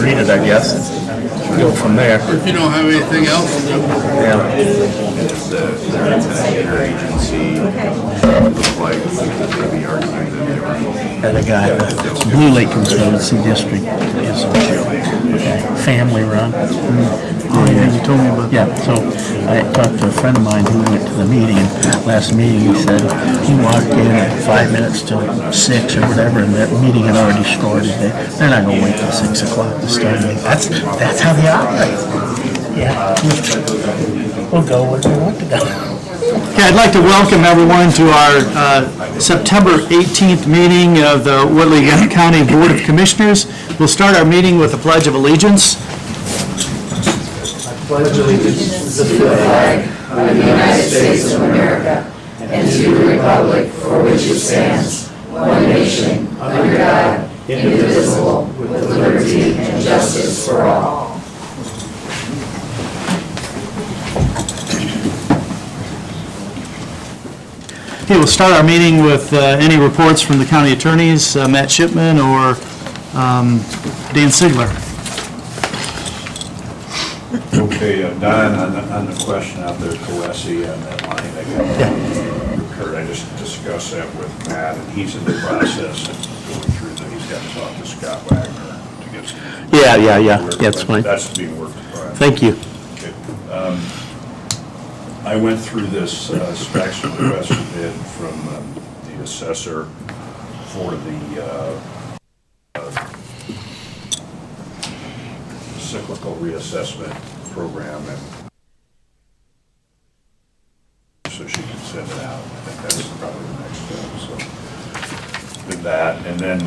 read it, I guess, and go from there. If you don't have anything else to do. Yeah. Interagency looked like the argument that they were. And a guy, Blue Lake Conservancy District is a family run. Oh, yeah, you told me about that. Yeah, so I talked to a friend of mine who went to the meeting, and last meeting he said he walked in at 5 minutes till 6 or whatever, and that meeting had already started. They're not gonna wait till 6 o'clock to start it. That's how they operate. Yeah. We'll go where we want to go. Okay, I'd like to welcome everyone to our September 18th meeting of the Whitley County Board of Commissioners. We'll start our meeting with the Pledge of Allegiance. Pledge allegiance to the flag of the United States of America and to the republic for which it stands, one nation, under God, indivisible, with liberty and justice for all. Okay, we'll start our meeting with any reports from the county attorneys, Matt Shipman or Dan Sigler. Okay, Don, on the question out there, Coessi, on that line, I Kurt, I just discussed that with Matt, and he's in the process of going through that. He's got to talk to Scott Wagner to get some. Yeah, that's fine. That's being worked upon. Thank you. Okay. I went through this specs request bid from the assessor for the cyclical reassessment program, and so she can send it out. I think that's probably the next step. So with that, and then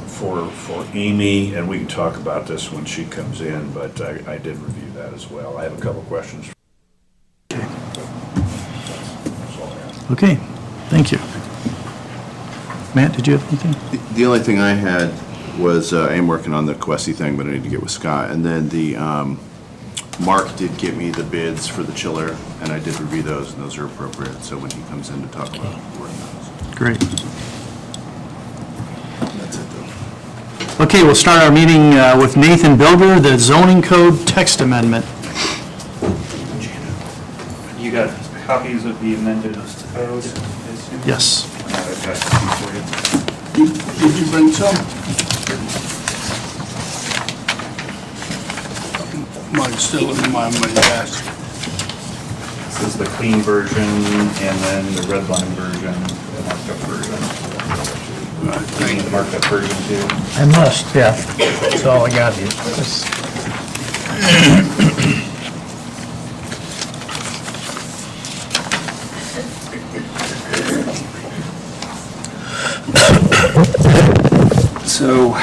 for Amy, and we can talk about this when she comes in, but I did review that as well. I have a couple questions. Okay, thank you. Matt, did you have anything? The only thing I had was, I am working on the Coessi thing, but I need to get with Scott. And then the, Mark did get me the bids for the chiller, and I did review those, and those are appropriate. So when he comes in to talk about those. Great. That's it, though. Okay, we'll start our meeting with Nathan Bilger, the zoning code text amendment. You got copies of the amended code? Yes. I've got a few for you. Did you bring some? Mine's still in my desk. This is the clean version, and then the red line version, the marked up version. You need the marked up version too? I must, yeah. That's all I got here. So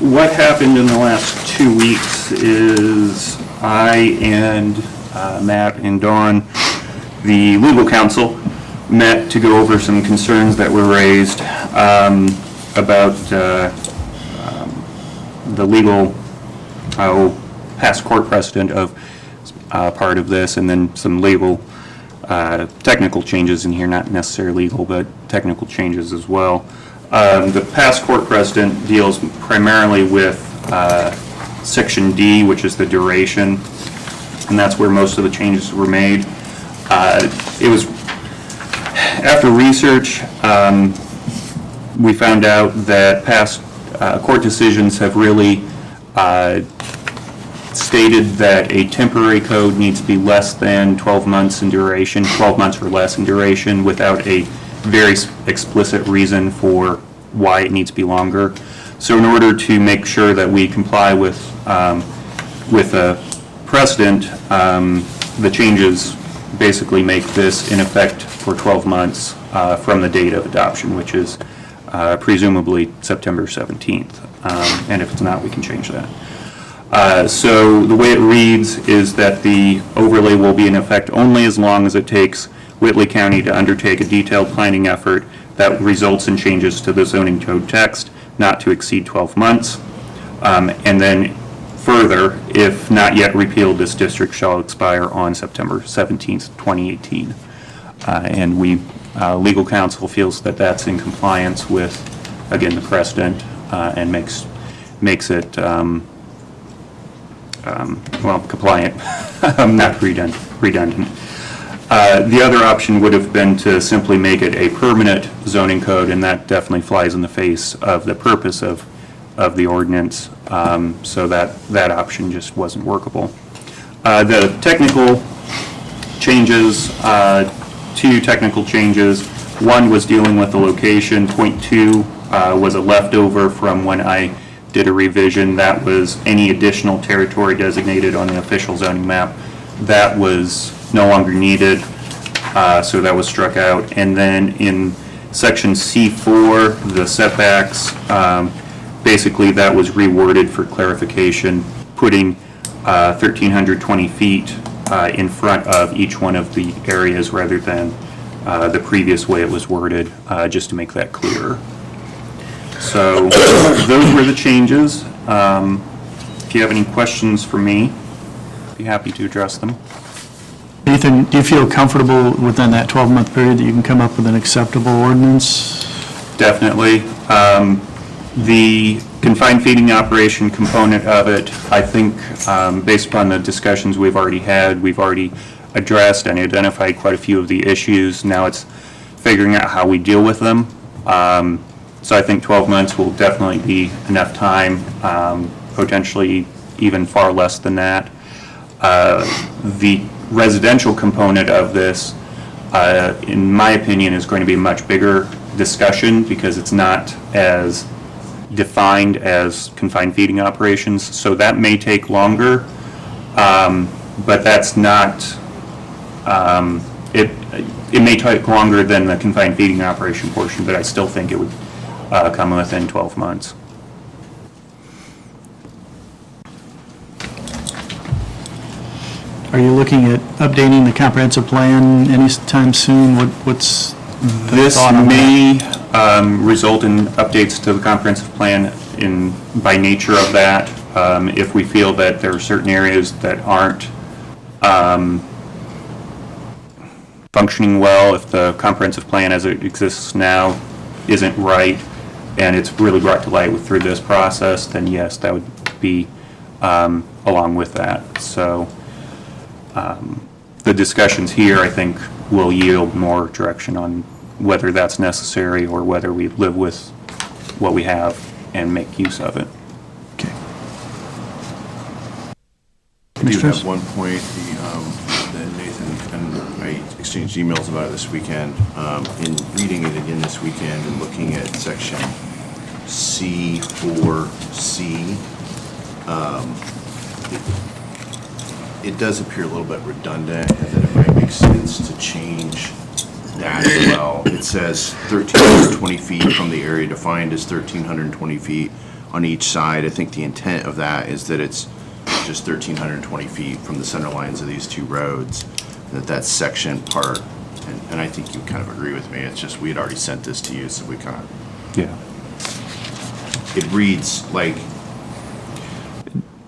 what happened in the last 2 weeks is I and Matt and Dawn, the legal counsel, met to go over some concerns that were raised about the legal past court precedent of part of this, and then some legal technical changes in here, not necessarily legal, but technical changes as well. The past court precedent deals primarily with Section D, which is the duration, and that's where most of the changes were made. It was, after research, we found out that past court decisions have really stated that a temporary code needs to be less than 12 months in duration, 12 months or less in duration, without a very explicit reason for why it needs to be longer. So in order to make sure that we comply with a precedent, the changes basically make this in effect for 12 months from the date of adoption, which is presumably September 17th. And if it's not, we can change that. So the way it reads is that the overlay will be in effect only as long as it takes Whitley County to undertake a detailed planning effort that results in changes to the zoning code text, not to exceed 12 months. And then further, if not yet repealed, this district shall expire on September 17th, 2018. And legal counsel feels that that's in compliance with, again, the precedent, and makes makes it, compliant, not redundant. The other option would have been to simply make it a permanent zoning code, and that definitely flies in the face of the purpose of the ordinance, so that option just wasn't workable. The technical changes, two technical changes. One was dealing with the location. Point 2 was a leftover from when I did a revision. That was any additional territory designated on the official zoning map. That was no longer needed, so that was struck out. And then in section C4, the setbacks, basically that was reworded for clarification, putting 1,320 feet in front of each one of the areas rather than the previous way it was worded, just to make that clearer. So those were the changes. If you have any questions for me, I'd be happy to address them. Ethan, do you feel comfortable within that 12-month period that you can come up with an acceptable ordinance? Definitely. The confined feeding operation component of it, I think, based upon the discussions we've already had, we've already addressed and identified quite a few of the issues. Now it's figuring out how we deal with them. So I think 12 months will definitely be enough time, potentially even far less than that. The residential component of this, in my opinion, is going to be a much bigger discussion because it's not as defined as confined feeding operations, so that may take longer, but that's not, it may take longer than the confined feeding operation portion, but I still think it would come within 12 months. Are you looking at updating the comprehensive plan anytime soon? What's the This thought on that? may result in updates to the comprehensive plan by nature of that. If we feel that there are certain areas that aren't functioning well, if the comprehensive plan as it exists now isn't right, and it's really brought to light through this process, then yes, that would be along with that. So the discussions here, I think, will yield more direction on whether that's necessary or whether we live with what we have and make use of it. Okay. I do Commissioners? have one point, that Nathan and I exchanged emails about it this weekend. In reading it again this weekend and looking at section C4C, it does appear a little bit redundant, and that it might make sense to change that as well. It says 1,320 feet from the area defined as 1,320 feet on each side. I think the intent of that is that it's just 1,320 feet from the center lines of these two roads, that section part, and I think you kind of agree with me, it's just we had already sent this to you, so we kind of, Yeah. it reads like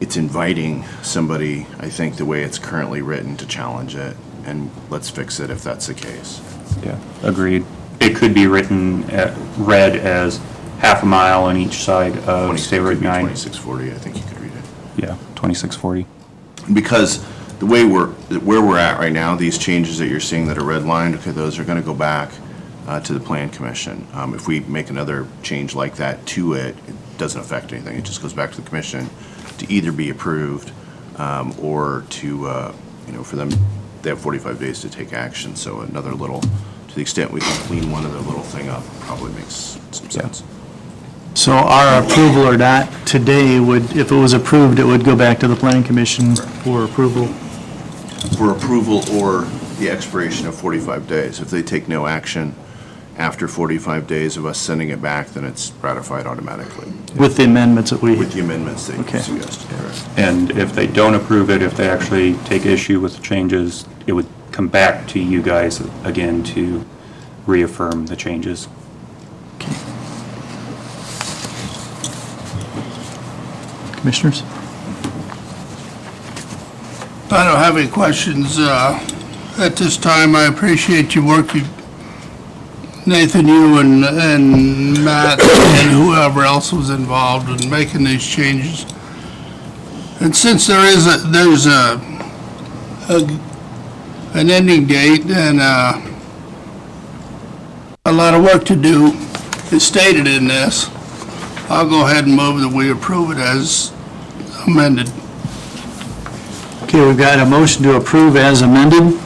it's inviting somebody, I think, the way it's currently written, to challenge it, and let's fix it if that's the case. Yeah, agreed. It could be written, read as half a mile on each side of State Road 9. 2640, I think you could read it. Yeah, 2640. Because the way where we're at right now, these changes that you're seeing that are redlined, okay, those are gonna go back to the Plan Commission. If we make another change like that to it, it doesn't affect anything. It just goes back to the commission to either be approved or to, for them, they have 45 days to take action. So another little, to the extent we can clean one other little thing up, probably makes some sense. So our approval or not today would, if it was approved, it would go back to the Planning Commission for approval? For approval or the expiration of 45 days. If they take no action after 45 days of us sending it back, then it's ratified automatically. With the amendments that we... With the amendments that Okay. you suggested, correct? And if they don't approve it, if they actually take issue with the changes, it would come back to you guys again to reaffirm the changes. Commissioners? I don't have any questions at this time. I appreciate your work you've Nathan, you and Matt and whoever else was involved in making these changes. And since there's an ending date and a lot of work to do is stated in this, I'll go ahead and move that we approve it as amended. Okay, we've got a motion to approve as amended.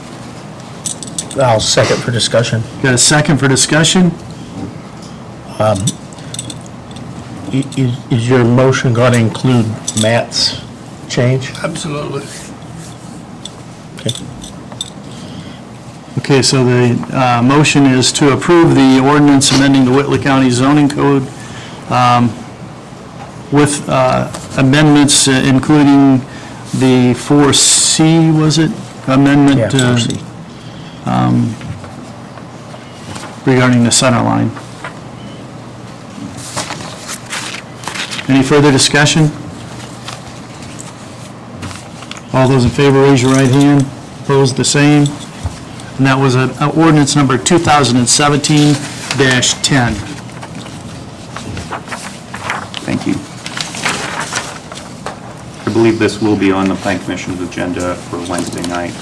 I'll second for discussion. Got a second for discussion? Is your motion going to include Matt's change? Absolutely. Okay, so the motion is to approve the ordinance amending the Whitley County zoning code with amendments including the 4C, was it? Amendment Yeah, 4C. Regarding the center line. Any further discussion? All those in favor, raise your right hand. Opposed, the same. And that was ordinance number 2017-10. Thank you. I believe this will be on the Plan Commission's agenda for Wednesday night.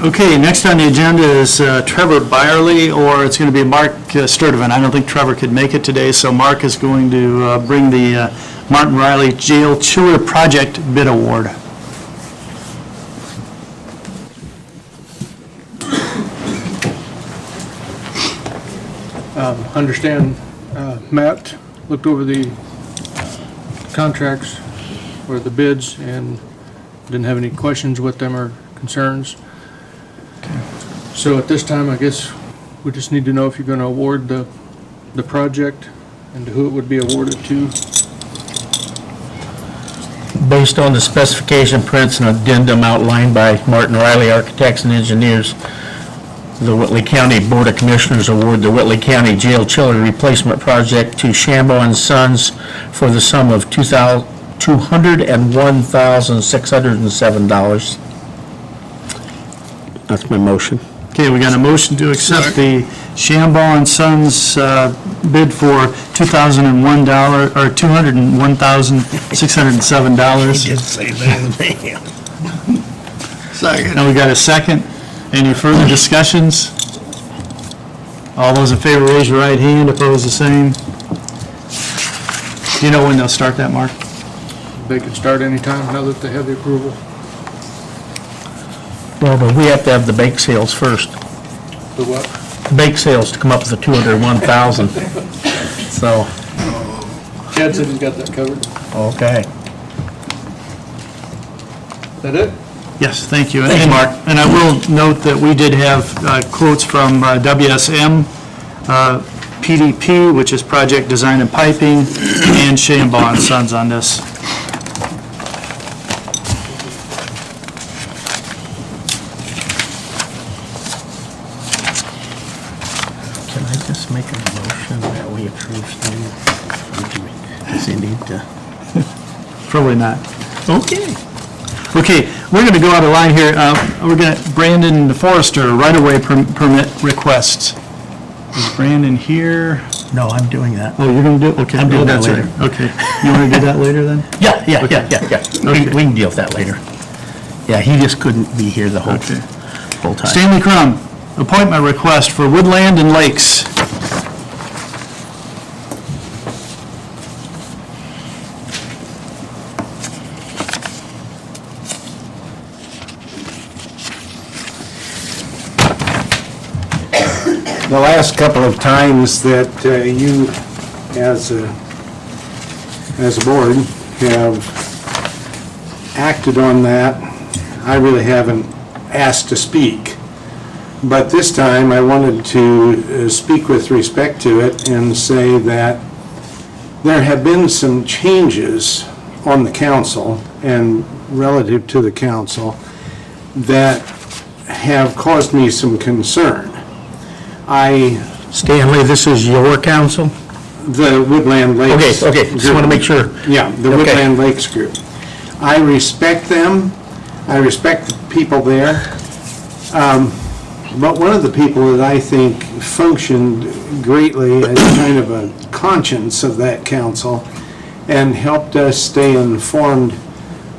Okay, next on the agenda is Trever Byerly, or it's going to be Mark Sturdivant. I don't think Trever could make it today, so Mark is going to bring the Martin Riley Jail Chiller Project Bid Award. Understand, Matt looked over the contracts or the bids and didn't have any questions with them or concerns. So at this time, I guess we just need to know if you're going to award the project and who it would be awarded to. Based on the specification prints and addendum outlined by Martin Riley Architects and Engineers, the Whitley County Board of Commissioners award the Whitley County Jail Chiller Replacement Project to Shambo and Sons for the sum of $201,607. That's my motion. Okay, we got a motion to accept the Shambaugh and Sons bid for $201,607. Say that. Second. Now we got a second. Any further discussions? All those in favor, raise your right hand. Opposed, the same. Do you know when they'll start that, Mark? They could start anytime now that they have the approval. Well, but we have to have the bake sales first. The what? Bake sales to come up with the 201,000. So, Chad said he's got that covered. okay. Is that it? Yes, thank you. Thanks, And- Mark. And I will note that we did have quotes from WSM, PDP, which is Project Design and Piping, and Shambaugh and Sons on this. Can I just make a motion that we approve Steve? Does he need to? Probably not. Okay. Okay, we're going to go out of line here. We're going to, Brandon Forrester, right-of-way permit requests. Is Brandon here? No, I'm doing that. Oh, you're going to do it? Okay. I'm doing Oh, that that's later. right. Okay. You want to do that later then? Yeah. Okay. We can deal with that later. Yeah, he just couldn't be here the whole Okay. time. Stanley Crum, appointment request for Woodland and Lakes. The last couple of times that you, as a board, have acted on that. I really haven't asked to speak. But this time, I wanted to speak with respect to it and say that there have been some changes on the council and relative to the council that have caused me some concern. Stanley, this is your council? The Woodland Lakes. Okay, just want to make sure. Yeah, the Okay. Woodland Lakes group. I respect them. I respect the people there. But one of the people that I think functioned greatly as kind of a conscience of that council and helped us stay informed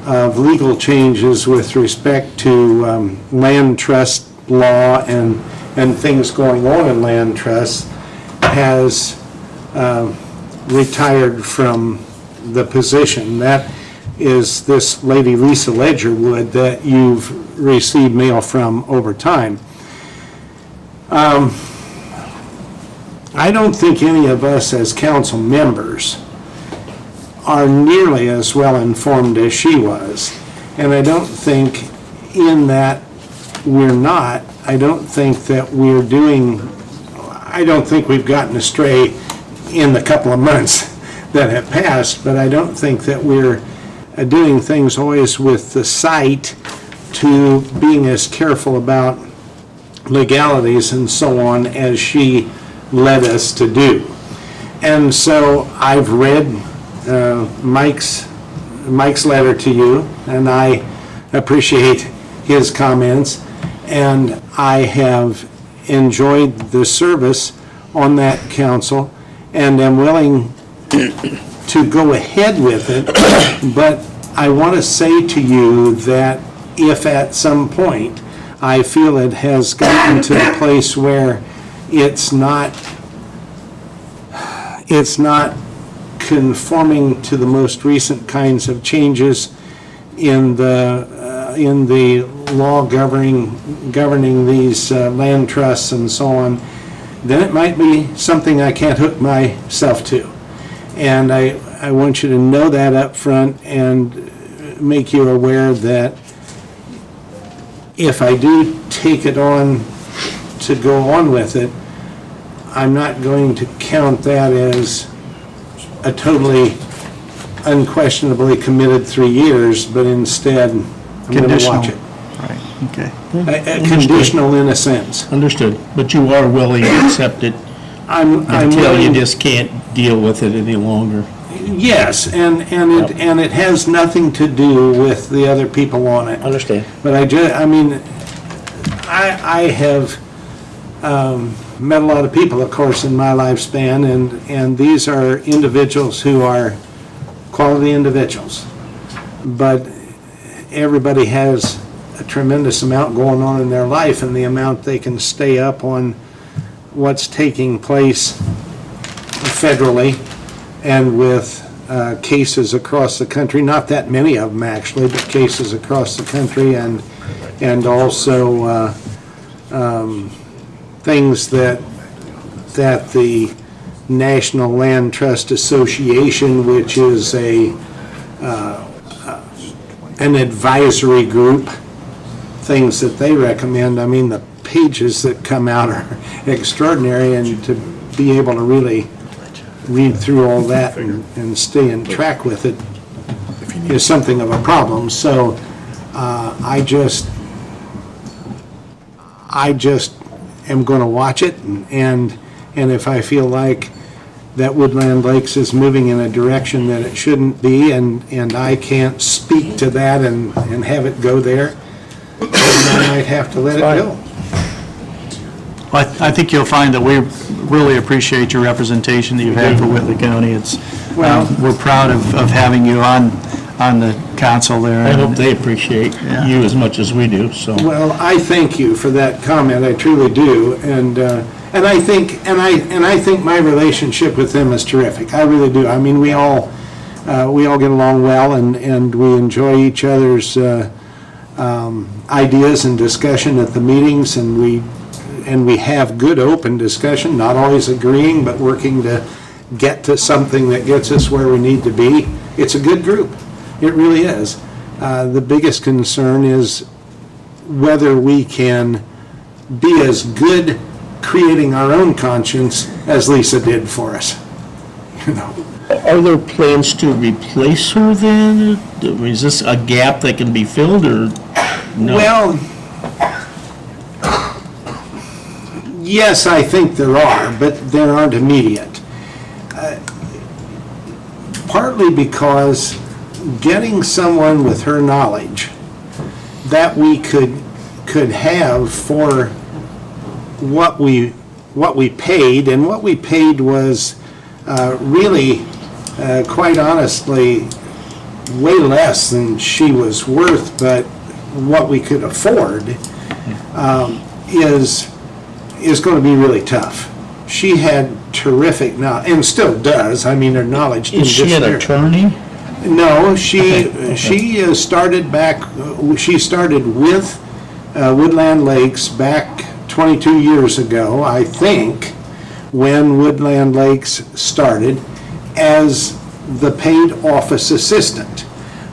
of legal changes with respect to land trust law and things going on in land trusts has retired from the position. That is this lady Lisa Ledgerwood that you've received mail from over time. I don't think any of us as council members are nearly as well informed as she was. And I don't think in that we're not, I don't think that we're doing, I don't think we've gotten astray in the couple of months that have passed, but I don't think that we're doing things always with the sight to being as careful about legalities and so on as she led us to do. And so I've read Mike's letter to you, and I appreciate his comments, and I have enjoyed the service on that council and am willing to go ahead with it, but I want to say to you that if at some point I feel it has gotten to the place where it's not conforming to the most recent kinds of changes in the law governing these land trusts and so on, then it might be something I can't hook myself to. And I want you to know that up front and make you aware that if I do take it on to go on with it, I'm not going to count that as a totally unquestionably committed 3 years, but instead, I'm going to watch it. Right, okay. Conditional in a sense. Understood, but you are willing to accept it I'm until you willing, just can't deal with it any longer. yes, and it has nothing to do with the other people on it. Understand. But I have met a lot of people, of course, in my lifespan, and these are individuals who are quality individuals. But everybody has a tremendous amount going on in their life, and the amount they can stay up on what's taking place federally and with cases across the country, not that many of them actually, but cases across the country, and also things that the National Land Trust Association, which is an advisory group, things that they recommend. I mean, the pages that come out are extraordinary, and to be able to really read through all that and stay in track with it is something of a problem. So I just am going to watch it, and if I feel like that Woodland Lakes is moving in a direction that it shouldn't be, and I can't speak to that and have it go there, then I might have to let it go. Well, I think you'll find that we really appreciate your representation that you've had for Whitley County. It's, Well- we're proud of having you on the council there. I hope they appreciate Yeah. you as much as we do, so. Well, I thank you for that comment, I truly do, and I think my relationship with them is terrific, I really do. I mean, we all get along well, and we enjoy each other's ideas and discussion at the meetings, and we have good open discussion, not always agreeing, but working to get to something that gets us where we need to be. it's a good group. It really is. The biggest concern is whether we can be as good creating our own conscience as Lisa did for us. You know, Are there plans to replace her then? Is this a gap that can be filled, or no? well, yes, I think there are, but there aren't immediate. Partly because getting someone with her knowledge that we could have for what we paid, and what we paid was really, quite honestly, way less than she was worth, but what we could afford is going to be really tough. She had terrific knowledge, and still does. I mean, her knowledge didn't Is she an disappear. attorney? No, she started back. She started with Woodland Lakes back 22 years ago, I think, when Woodland Lakes started as the paid office assistant.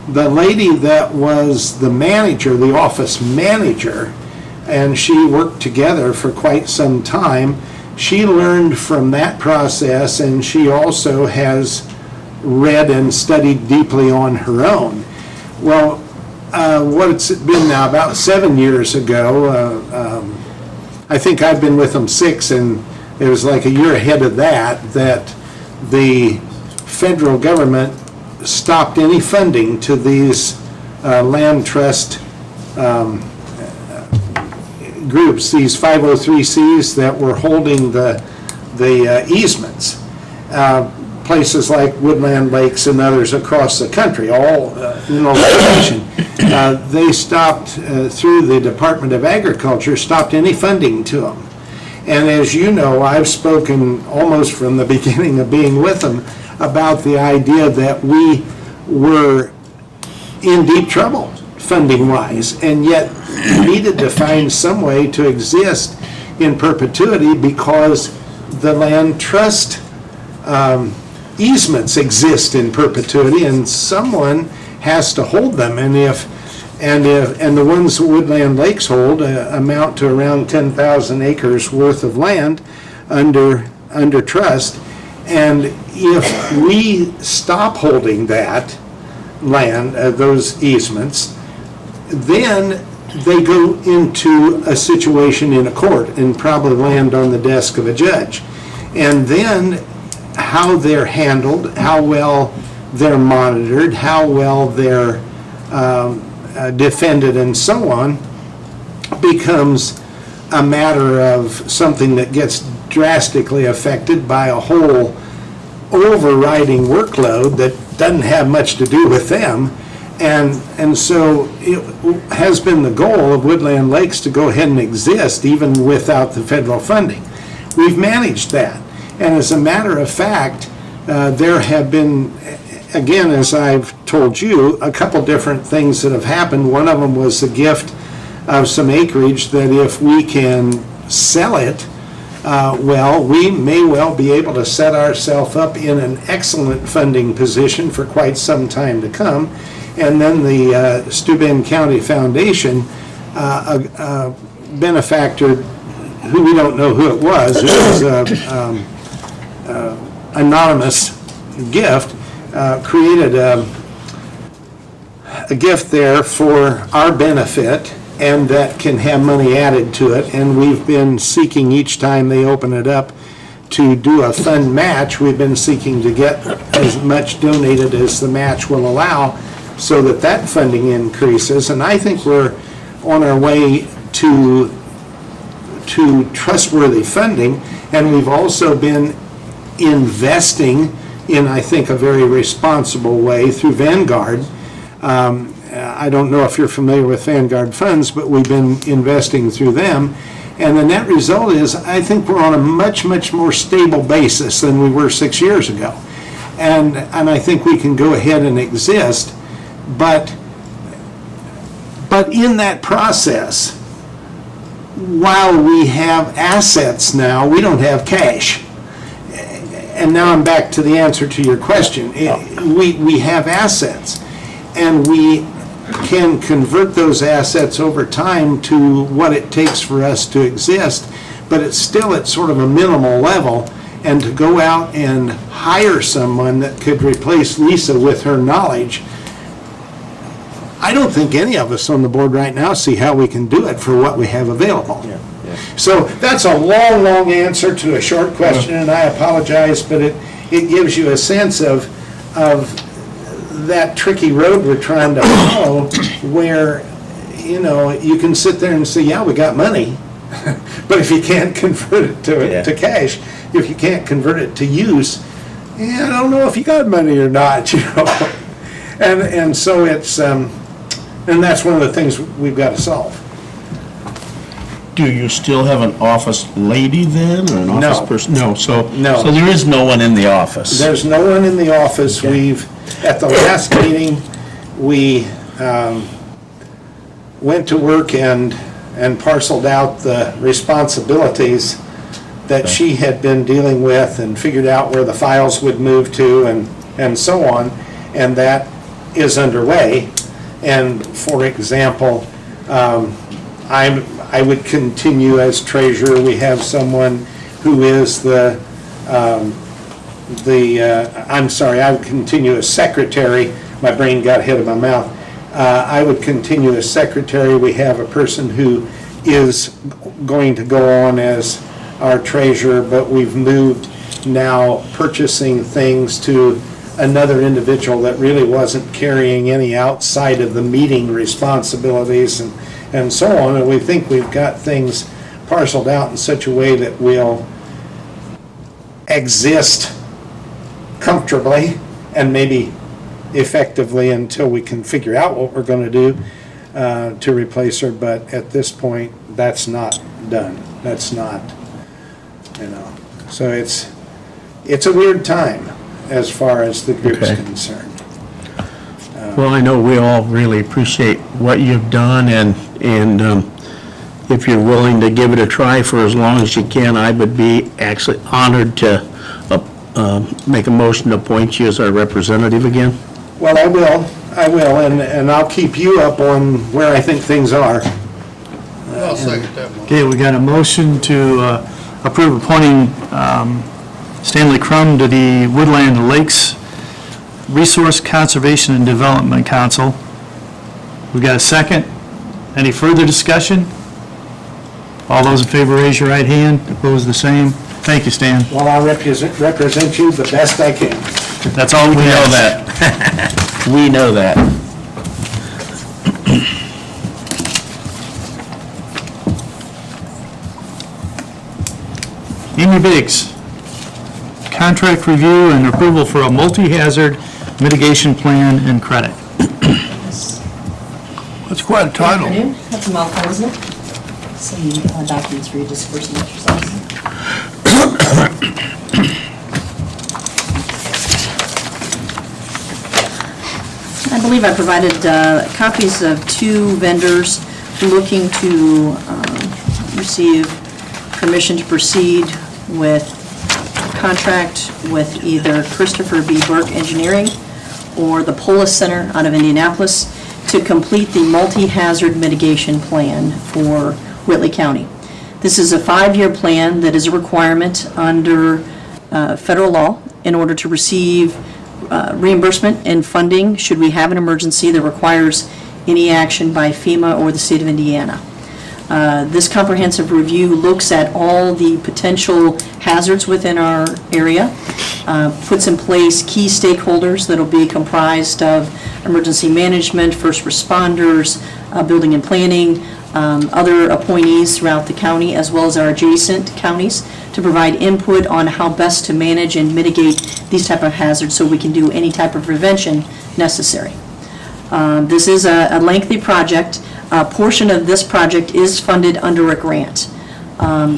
The lady that was the manager, the office manager, and she worked together for quite some time. She learned from that process, and she also has read and studied deeply on her own. Well, what's it been now, about 7 years ago, I think I've been with them 6, and it was like a year ahead of that the federal government stopped any funding to these land trust groups, these 503Cs that were holding the easements. Places like Woodland Lakes and others across the country, all in location. They stopped, through the Department of Agriculture, stopped any funding to them. And as you know, I've spoken almost from the beginning of being with them about the idea that we were in deep trouble funding-wise, and yet needed to find some way to exist in perpetuity because the land trust easements exist in perpetuity, and someone has to hold them. And the ones Woodland Lakes hold amount to around 10,000 acres worth of land under trust. And if we stop holding that land, those easements, then they go into a situation in a court and probably land on the desk of a judge. And then how they're handled, how well they're monitored, how well they're defended, and so on, becomes a matter of something that gets drastically affected by a whole overriding workload that doesn't have much to do with them. And so it has been the goal of Woodland Lakes to go ahead and exist even without the federal funding. We've managed that. And as a matter of fact, there have been, again, as I've told you, a couple different things that have happened. One of them was the gift of some acreage that if we can sell it, we may well be able to set ourselves up in an excellent funding position for quite some time to come. And then the Steuben County Foundation, a benefactor who we don't know who it was anonymous gift, created a gift there for our benefit, and that can have money added to it. And we've been seeking each time they open it up to do a fund match. We've been seeking to get as much donated as the match will allow so that that funding increases. And I think we're on our way to trustworthy funding. And we've also been investing in, I think, a very responsible way through Vanguard. I don't know if you're familiar with Vanguard funds, but we've been investing through them. And the net result is, I think we're on a much, much more stable basis than we were 6 years ago. And I think we can go ahead and exist. But in that process, while we have assets now, we don't have cash. and now I'm back to the answer to your question. We have assets, and we can convert those assets over time to what it takes for us to exist, but it's still at sort of a minimal level. And to go out and hire someone that could replace Lisa with her knowledge, I don't think any of us on the board right now see how we can do it for what we have available. So that's a long, long answer to a short question, and I apologize, but it gives you a sense of that tricky road we're trying to follow, where, you can sit there and say, yeah, we got money, but if you can't convert it to cash, if you can't convert it to use, I don't know if you got money or not, And so it's, and that's one of the things we've got to solve. Do you still have an office lady then, or an office No. person? No, so there is no one in the office? There's no one in the office. At the last meeting, we went to work and parceled out the responsibilities that she had been dealing with and figured out where the files would move to and so on, and that is underway. And for example, I would continue as treasurer. We have someone who is I would continue as secretary. My brain got hit in my mouth. I would continue as secretary. We have a person who is going to go on as our treasurer, but we've moved now purchasing things to another individual that really wasn't carrying any outside of the meeting responsibilities and so on. And we think we've got things parceled out in such a way that will exist comfortably and maybe effectively until we can figure out what we're going to do to replace her. But at this point, that's not done. That's not, So it's a weird time as far as the group's concerned. Well, I know we all really appreciate what you've done, and if you're willing to give it a try for as long as you can, I would be actually honored to make a motion to appoint you as our representative again. Well, I will, and I'll keep you up on where I think things are. I'll second that one. Okay, we got a motion to approve appointing Stanley Crum to the Woodland Lakes Resource Conservation and Development Council. We got a second. Any further discussion? All those in favor, raise your right hand. Opposed, the same. Thank you, Stan. Well, I'll represent you the best I can. That's all we We can know ask. that. We know that. Amy Biggs, contract review and approval for a multi-hazard mitigation plan and credit. That's quite a title. Afternoon. That's a mouthful, isn't it? Some documents for you just for some exercise. I believe I provided copies of two vendors looking to receive permission to proceed with contract with either Christopher B. Burke Engineering or the Polis Center out of Indianapolis to complete the multi-hazard mitigation plan for Whitley County. This is a 5-year plan that is a requirement under federal law in order to receive reimbursement and funding should we have an emergency that requires any action by FEMA or the state of Indiana. This comprehensive review looks at all the potential hazards within our area, puts in place key stakeholders that will be comprised of emergency management, first responders, building and planning, other appointees throughout the county, as well as our adjacent counties, to provide input on how best to manage and mitigate these type of hazards so we can do any type of prevention necessary. This is a lengthy project. A portion of this project is funded under a grant.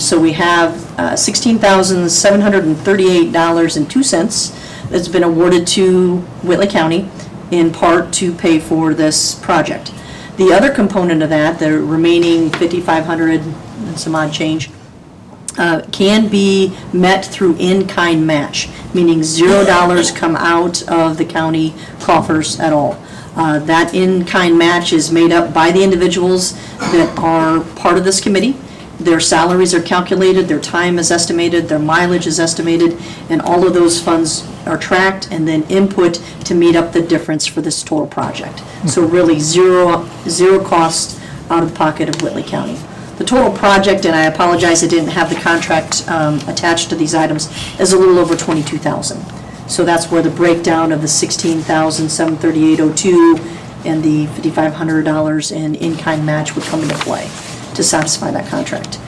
So we have $16,738.02 that's been awarded to Whitley County in part to pay for this project. The other component of that, the remaining $5,500 and some odd change, can be met through in-kind match, meaning $0 come out of the county coffers at all. That in-kind match is made up by the individuals that are part of this committee. Their salaries are calculated, their time is estimated, their mileage is estimated, and all of those funds are tracked and then input to meet up the difference for this total project. So really zero cost out of the pocket of Whitley County. The total project, and I apologize I didn't have the contract attached to these items, is a little over $22,000. So that's where the breakdown of the $16,738.02 and the $5,500 in-kind match would come into play to satisfy that contract.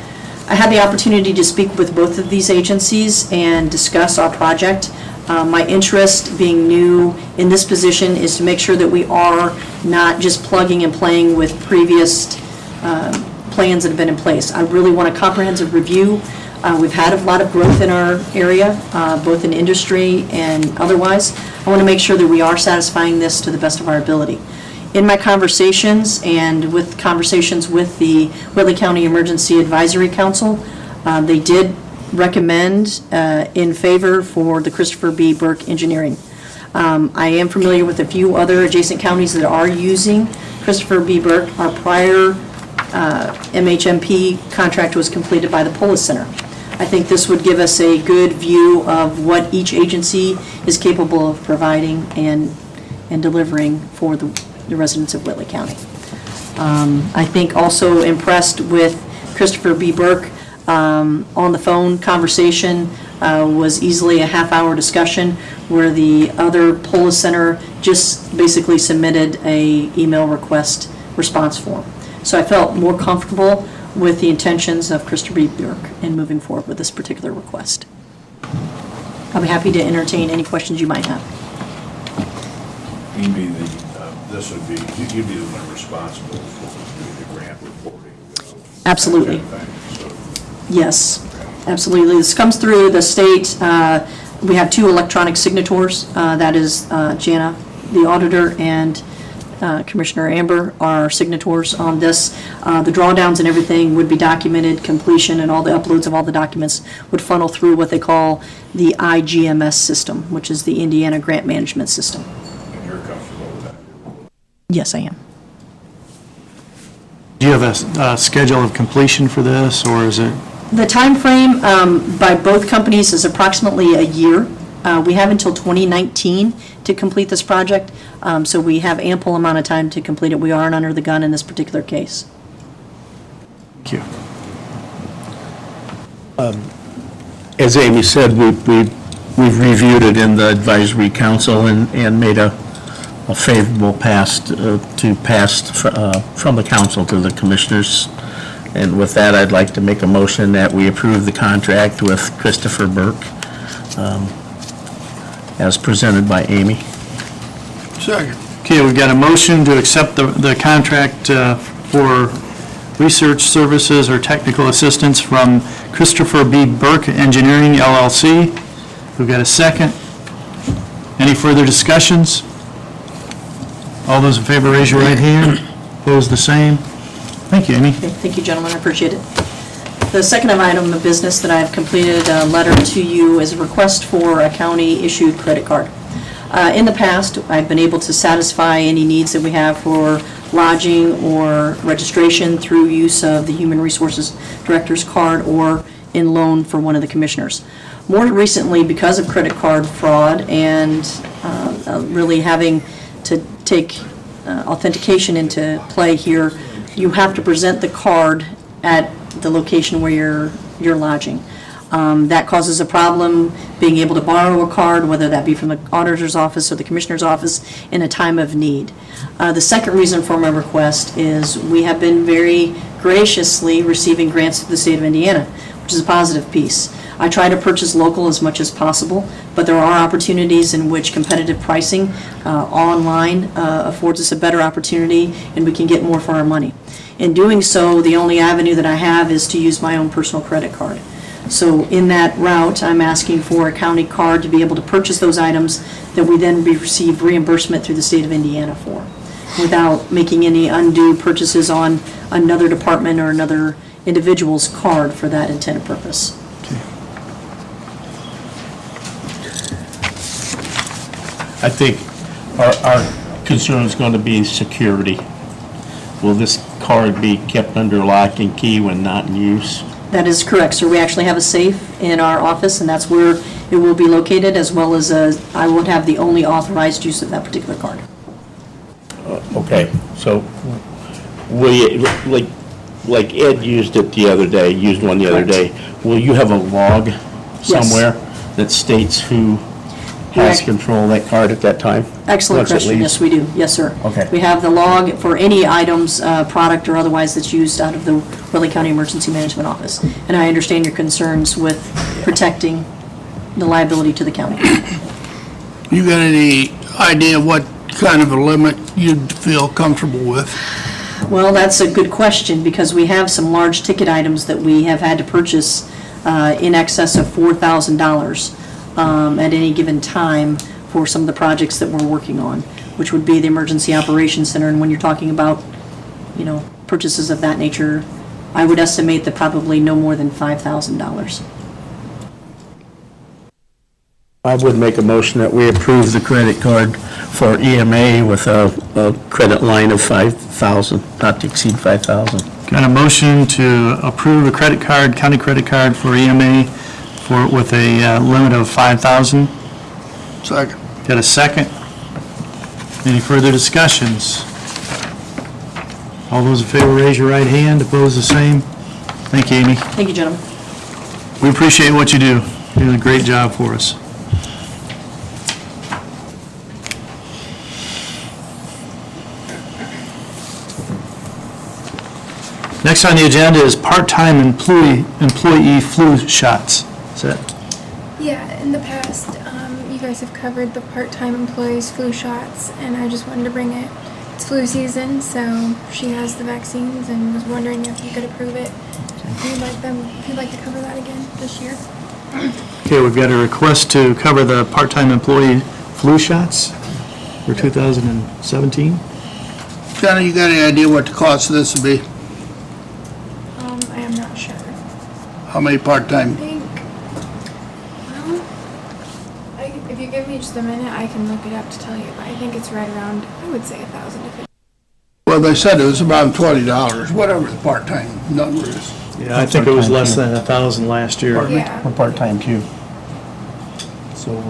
I had the opportunity to speak with both of these agencies and discuss our project. My interest, being new in this position, is to make sure that we are not just plugging and playing with previous plans that have been in place. I really want a comprehensive review. We've had a lot of growth in our area, both in industry and otherwise. I want to make sure that we are satisfying this to the best of our ability. In my conversations and with conversations with the Whitley County Emergency Advisory Council, they did recommend in favor for the Christopher B. Burke Engineering. I am familiar with a few other adjacent counties that are using Christopher B. Burke. Our prior MHMP contract was completed by the Polis Center. I think this would give us a good view of what each agency is capable of providing and delivering for the residents of Whitley County. I think also impressed with Christopher B. Burke. On the phone conversation was easily a half-hour discussion where the other Polis Center just basically submitted a email request response form. So I felt more comfortable with the intentions of Christopher B. Burke in moving forward with this particular request. I'll be happy to entertain any questions you might have. Amy, this would be, you'd be the one responsible for doing the grant reporting. Absolutely. That kind of thing, so. Yes, absolutely. This comes through the state. We have two electronic signators. That is Jana, the auditor, and Commissioner Amber are signators on this. The drawdowns and everything would be documented, completion, and all the uploads of all the documents would funnel through what they call the IGMS system, which is the Indiana Grant Management System. And you're comfortable with that? Yes, I am. Do you have a schedule of completion for this, or is it? The time frame by both companies is approximately a year. We have until 2019 to complete this project, so we have ample amount of time to complete it. We aren't under the gun in this particular case. Thank you. As Amy said, we've reviewed it in the advisory council and made a favorable pass from the council to the commissioners. And with that, I'd like to make a motion that we approve the contract with Christopher Burke as presented by Amy. Second. Okay, we've got a motion to accept the contract for research services or technical assistance from Christopher B. Burke Engineering, LLC. We've got a second. Any further discussions? All those in favor, raise your right hand. Opposed, the same. Thank you, Amy. Okay, thank you, gentlemen, I appreciate it. The second item of business that I have completed a letter to you is a request for a county-issued credit card. In the past, I've been able to satisfy any needs that we have for lodging or registration through use of the Human Resources Director's card or in loan for one of the commissioners. More recently, because of credit card fraud and really having to take authentication into play here, you have to present the card at the location where you're lodging. That causes a problem being able to borrow a card, whether that be from the auditor's office or the commissioner's office, in a time of need. The second reason for my request is we have been very graciously receiving grants through the state of Indiana, which is a positive piece. I try to purchase local as much as possible, but there are opportunities in which competitive pricing online affords us a better opportunity and we can get more for our money. In doing so, the only avenue that I have is to use my own personal credit card. So in that route, I'm asking for a county card to be able to purchase those items that we then receive reimbursement through the state of Indiana for, without making any undue purchases on another department or another individual's card for that intended purpose. I think our concern is going to be security. Will this card be kept under lock and key when not in use? That is correct, sir. We actually have a safe in our office, and that's where it will be located, as well as I would have the only authorized use of that particular card. Okay, so will you, like Ed used it the other day, used one the other day, will you have a log somewhere that states who has Correct. control of that card at that time? Excellent Once it question. leaves? Yes, we do. Yes, sir. Okay. We have the log for any items, product or otherwise that's used out of the Whitley County Emergency Management Office. And I understand your concerns with protecting the liability to the county. You got any idea what kind of a limit you'd feel comfortable with? Well, that's a good question, because we have some large ticket items that we have had to purchase in excess of $4,000 at any given time for some of the projects that we're working on, which would be the Emergency Operations Center. And when you're talking about, purchases of that nature, I would estimate that probably no more than $5,000. I would make a motion that we approve the credit card for EMA with a credit line of 5,000, not to exceed 5,000. Got a motion to approve a credit card, county credit card for EMA with a limit of 5,000. Second. Got a second? Any further discussions? All those in favor, raise your right hand. Opposed, the same. Thank you, Amy. Thank you, gentlemen. We appreciate what you do. You're doing a great job for us. Next on the agenda is part-time employee flu shots. Is that? Yeah, in the past, you guys have covered the part-time employees' flu shots, and I just wanted to bring it. It's flu season, so she has the vaccines, and was wondering if you could approve it. If you'd like to cover that again this year. Okay, we've got a request to cover the part-time employee flu shots for 2017. Johnny, you got any idea what the cost of this would be? I am not sure. How many part-time? I think, well, if you give me just a minute, I can look it up to tell you, but I think it's right around, I would say 1,000 if it. Well, they said it was about $20, whatever the part-time number is. Yeah, I think it was less than 1,000 last year. Yeah. We're part-time too. So,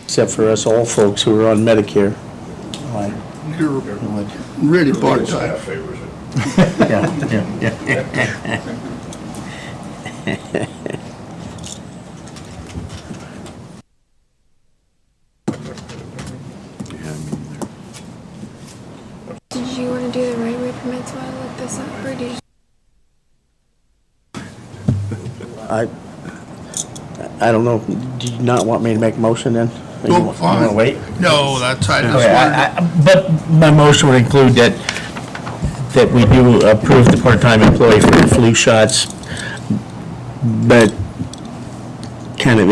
except for us old folks who are on Medicare. Like, You're really part-time. Staff favors it. yeah. Did you want to do the right-of-way permits while I look this up, or did you? I don't know, do you not want me to make a motion then? Or Go you want fine. to wait? No, that's, I just Okay, wondered. but my motion would include that we do approve the part-time employee for the flu shots, but kind of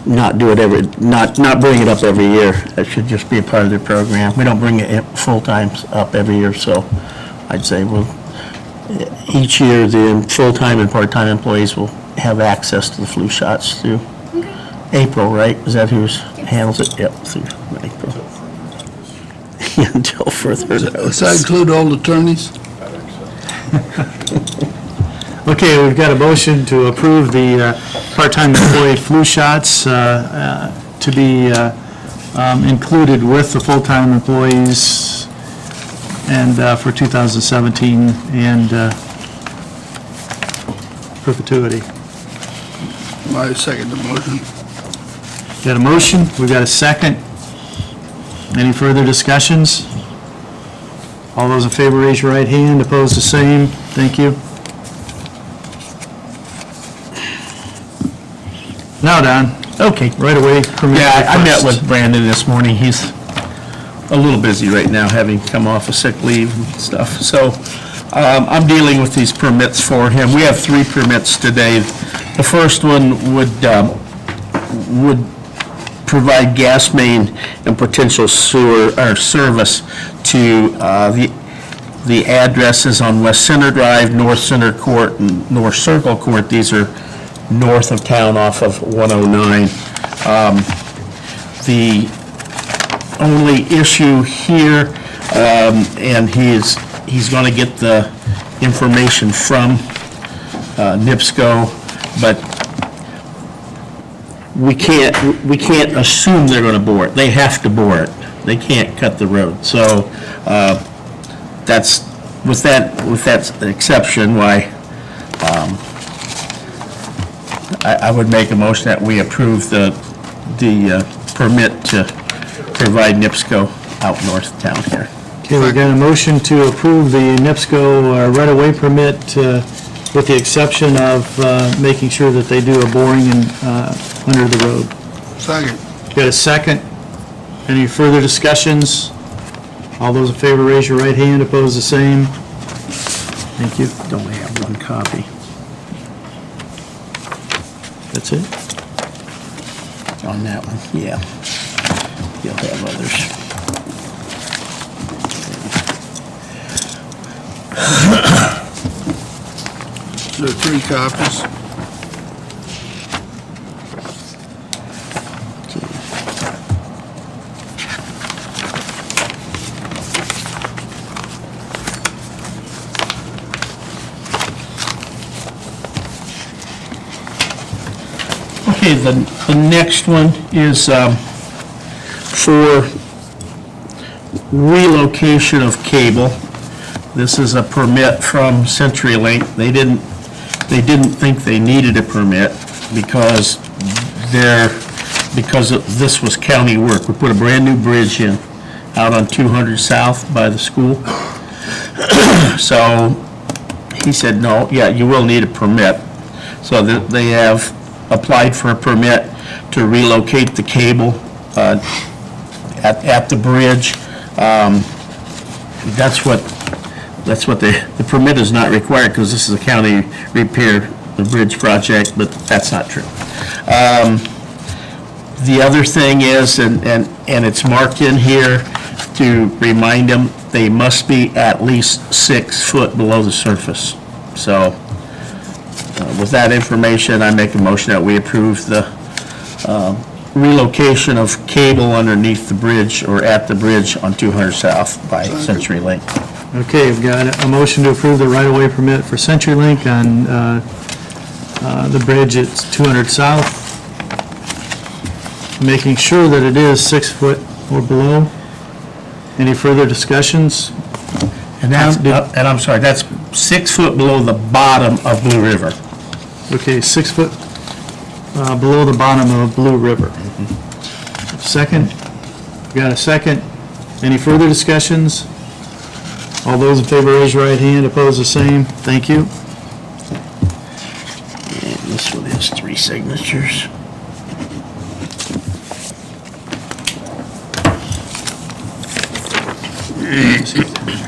not do it not bring it up every year. That should just be a part of the program. We don't bring it full-time up every year, so I'd say each year the full-time and part-time employees will have access to the flu shots through April, right? Is that who handles it? Yep, through April. Until further Does notice. that include all attorneys? Okay, we've got a motion to approve the part-time employee flu shots to be included with the full-time employees and for 2017 and perpetuity. I second the motion. Got a motion? We've got a second. Any further discussions? All those in favor, raise your right hand. Opposed, the same. Thank you. Now, Don. Okay. Right away. Yeah, I met with Brandon this morning. He's a little busy right now, having come off of sick leave and stuff. So I'm dealing with these permits for him. We have 3 permits today. The first one would provide gas main and potential sewer or service to The addresses on West Center Drive, North Center Court, and North Circle Court, these are north of town off of 109. The only issue here, and he's going to get the information from NIPSCO, but we can't assume they're going to bore it. They have to bore it. They can't cut the road. So that's, with that exception, why I would make a motion that we approve the permit to provide NIPSCO out north of town here. Okay, we got a motion to approve the NIPSCO right-of-way permit with the exception of making sure that they do a boring under the road. Second. Got a second? Any further discussions? All those in favor, raise your right hand. Opposed, the same. Thank you. Don't have one copy. That's it? On that one, yeah. You'll have others. There are 3 copies. Okay, the next one is for relocation of cable. This is a permit from CenturyLink. They didn't think they needed a permit because this was county work. We put a brand-new bridge in out on 200 South by the school. So he said, no, yeah, you will need a permit. So they have applied for a permit to relocate the cable at the bridge. That's what the permit is not required because this is a county repair, the bridge project, but that's not true. The other thing is, and it's marked in here to remind them, they must be at least 6 foot below the surface. So with that information, I make a motion that we approve the relocation of cable underneath the bridge or at the bridge on 200 South by CenturyLink. Okay, we've got a motion to approve the right-of-way permit for CenturyLink on the bridge at 200 South. Making sure that it is 6 foot or below. Any further discussions? And I'm sorry, that's 6 foot below the bottom of Blue River. Okay, 6 foot below the bottom of Blue River. Second? We got a second. Any further discussions? All those in favor, raise your right hand. Opposed, the same. Thank you. And this one has 3 signatures.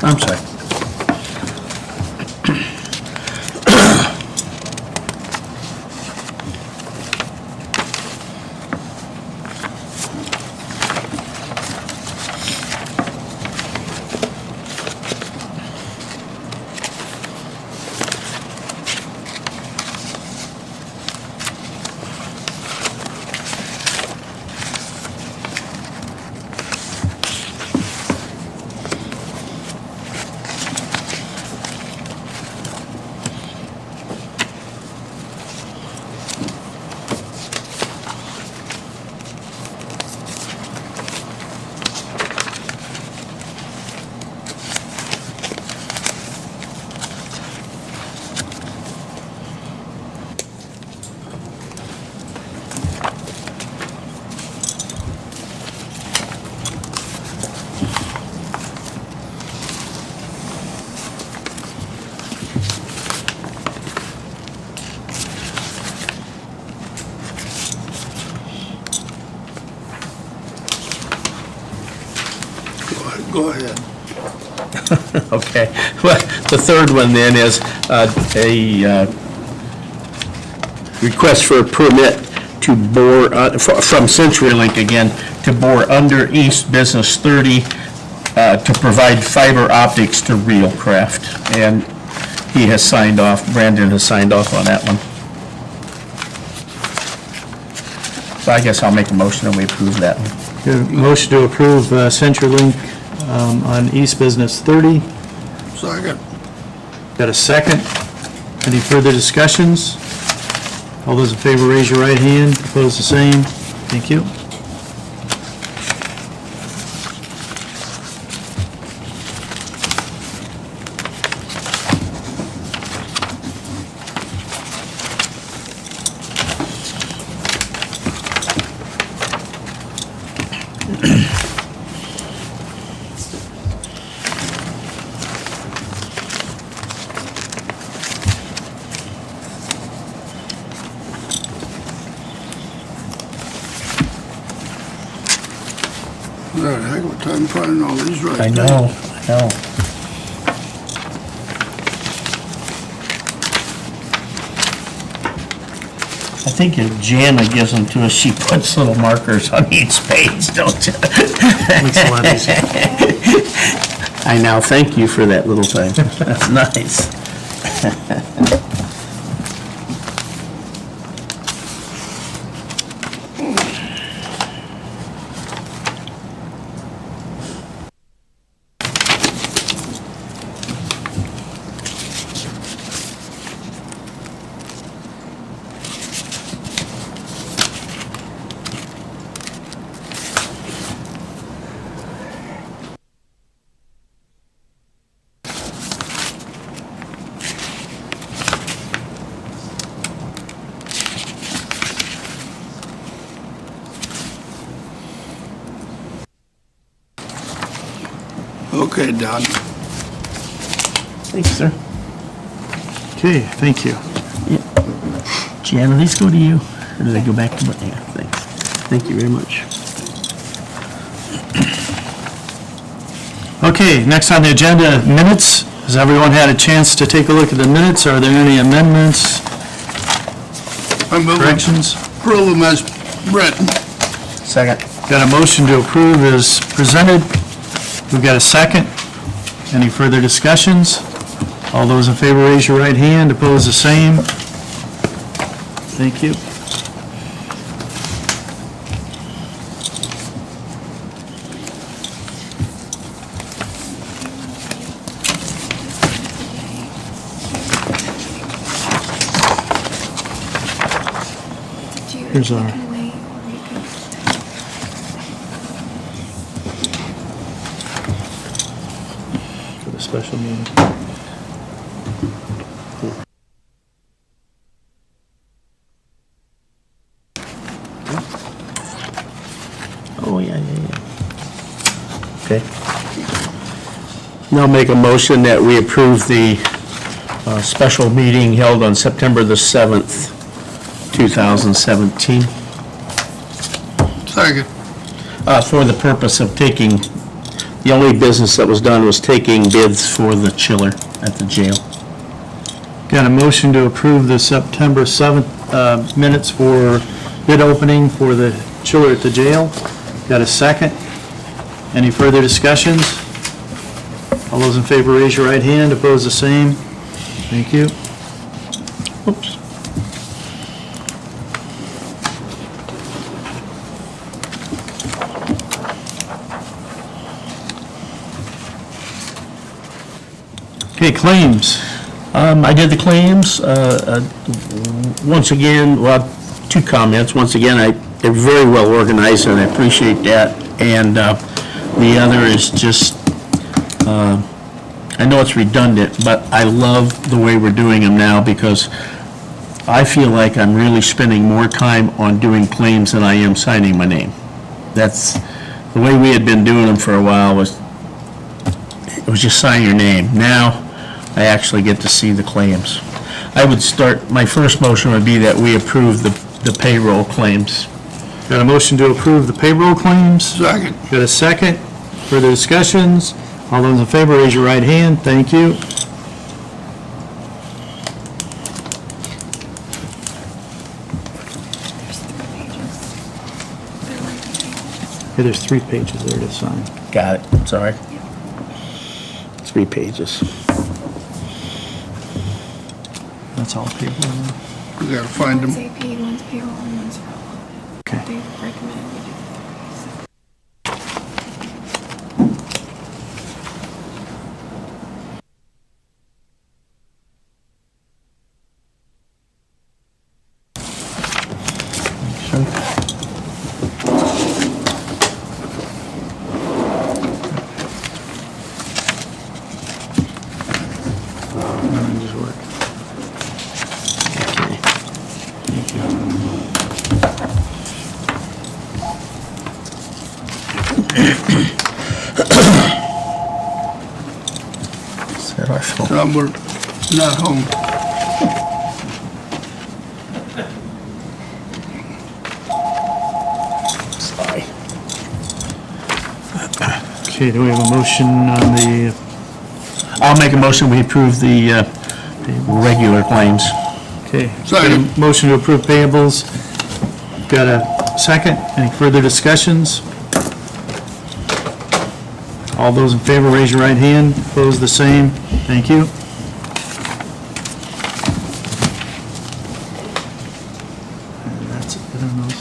I'm sorry. Go ahead. Okay. Well, the third one then is a request for a permit to bore, from CenturyLink again, to bore under East Business 30 to provide fiber optics to Realcraft, and he has signed off, Brandon has signed off on that one. So I guess I'll make a motion and we approve that one. Good. Motion to approve CenturyLink on East Business 30. Second. Got a second? Any further discussions? All those in favor, raise your right hand. Opposed, the same. Thank you. I had a heck of a time finding all these right. I know. I think if Jana gives them to us, she puts little markers on each page, don't you? Makes it a lot easier. I now thank you for that little thing. That's nice. Okay, Don. Thanks, sir. Okay, thank you. Jana, these go to you, or do they go back to, yeah, thanks. Thank you very much. Okay, next on the agenda, minutes. Has everyone had a chance to take a look at the minutes? Are there any amendments, I move corrections? approve them as written. Second. Got a motion to approve as presented. We've got a second. Any further discussions? All those in favor, raise your right hand. Opposed, the same. Thank you. Here's our- For the special meeting. Oh, yeah. Okay. Now make a motion that we approve the special meeting held on September the 7th, 2017, Second. for the purpose of taking, the only business that was done was taking bids for the chiller at the jail. Got a motion to approve the September 7th minutes for bid opening for the chiller at the jail. Got a second? Any further discussions? All those in favor, raise your right hand. Opposed, the same. Thank you. Oops. Okay, claims. I did the claims. Once again, well, two comments. Once again, they're very well organized, and I appreciate that. And the other is just, I know it's redundant, but I love the way we're doing them now, because I feel like I'm really spending more time on doing claims than I am signing my name. That's, the way we had been doing them for a while was, it was just sign your name. Now, I actually get to see the claims. I would start, my first motion would be that we approve the payroll claims. Got a motion to approve the payroll claims. Second. Got a second? Further discussions? All those in favor, raise your right hand. Thank you. Okay, there's 3 pages there to sign. Got it, sorry. 3 pages. That's all people. We gotta find One's them. AP, one's payroll, and one's for all of it. Okay. They recommended we do the three, so. Is that our fault? We're not home. Sorry. Okay, do we have a motion on the, I'll make a motion, we approve the regular claims. okay. Second. Motion to approve payables. Got a second? Any further discussions? All those in favor, raise your right hand. Opposed, the same. Thank you. And that's it on those.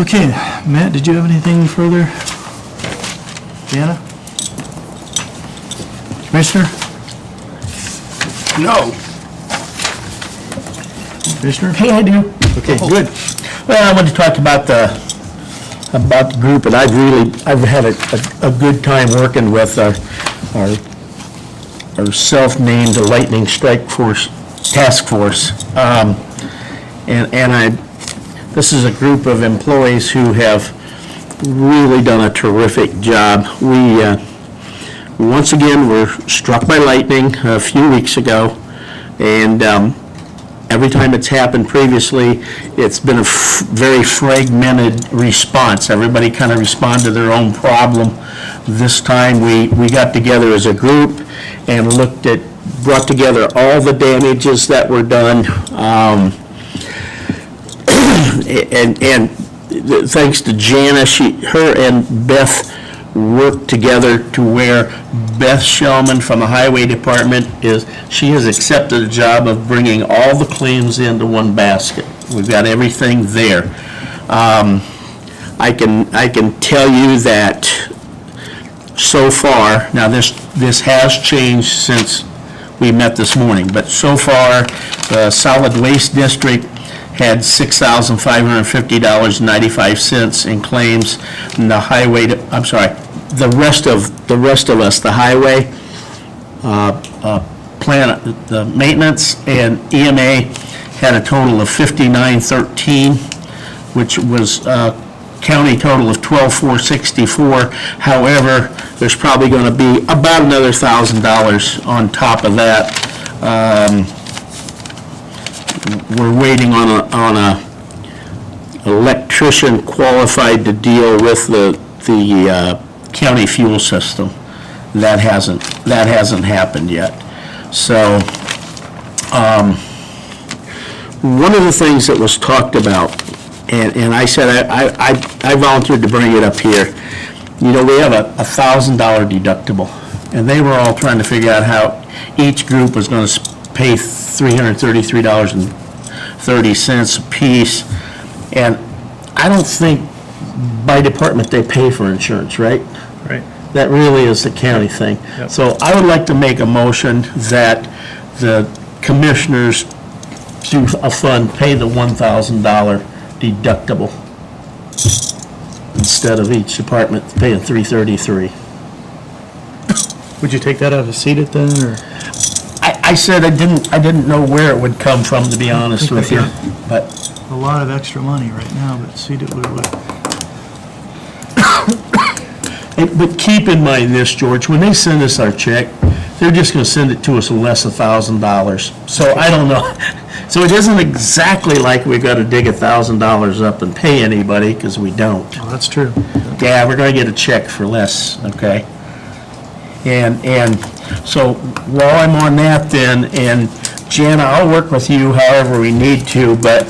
Okay, Matt, did you have anything further? Deanna? Commissioner? No. Commissioner? Hey, I do. Okay, good. Well, I want to talk about the group, and I've had a good time working with our self-named Lightning Strike Force Task Force. This is a group of employees who have really done a terrific job. We, once again, were struck by lightning a few weeks ago, and every time it's happened previously, it's been a very fragmented response. Everybody kind of responded to their own problem. This time, we got together as a group and brought together all the damages that were done. And thanks to Jana, her and Beth worked together to where Beth Shellman from the Highway Department she has accepted the job of bringing all the claims into one basket. We've got everything there. I can tell you that so far, now this has changed since we met this morning, but so far, the Solid Waste District had $6,550.95 in claims, and the the rest of us, the highway, the maintenance and EMA had a total of $59.13, which was county total of $12,464. However, there's probably going to be about another $1,000 on top of that. We're waiting on a electrician qualified to deal with the county fuel system. That hasn't happened yet. So, one of the things that was talked about, and I said I volunteered to bring it up here. You know, we have a $1,000 deductible, and they were all trying to figure out how each group was going to pay $333.30 a piece. And I don't think by department they pay for insurance, right? Right. That really is the county thing. Yep. So I would like to make a motion that the commissioners through a fund pay the $1,000 deductible instead of each department paying $333. Would you take that out of seated then, or? I said I didn't know where it would come from, to be honest with you, but A lot of extra money right now, but seated we would. but keep in mind this, George, when they send us our check, they're just gonna send it to us less $1,000. So I don't know. So it isn't exactly like we gotta dig $1,000 up and pay anybody, because we don't. Oh, that's true. Yeah, we're gonna get a check for less, okay? And so while I'm on that then, and Jana, I'll work with you however we need to, but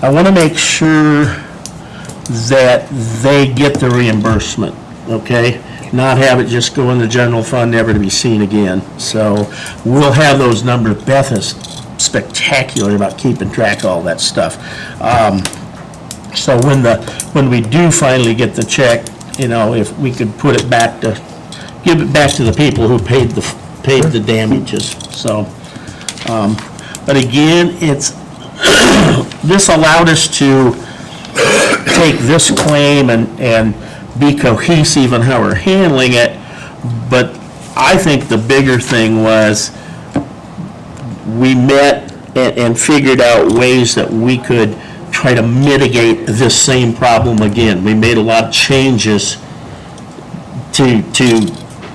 I wanna make sure that they get the reimbursement, okay? Not have it just go in the general fund, never to be seen again. So we'll have those numbers. Beth is spectacular about keeping track of all that stuff. So when we do finally get the check, you know, if we could put it back to, give it back to the people who paid the damages, so. But again, this allowed us to take this claim and be cohesive in how we're handling it, but I think the bigger thing was we met and figured out ways that we could try to mitigate this same problem again. We made a lot of changes to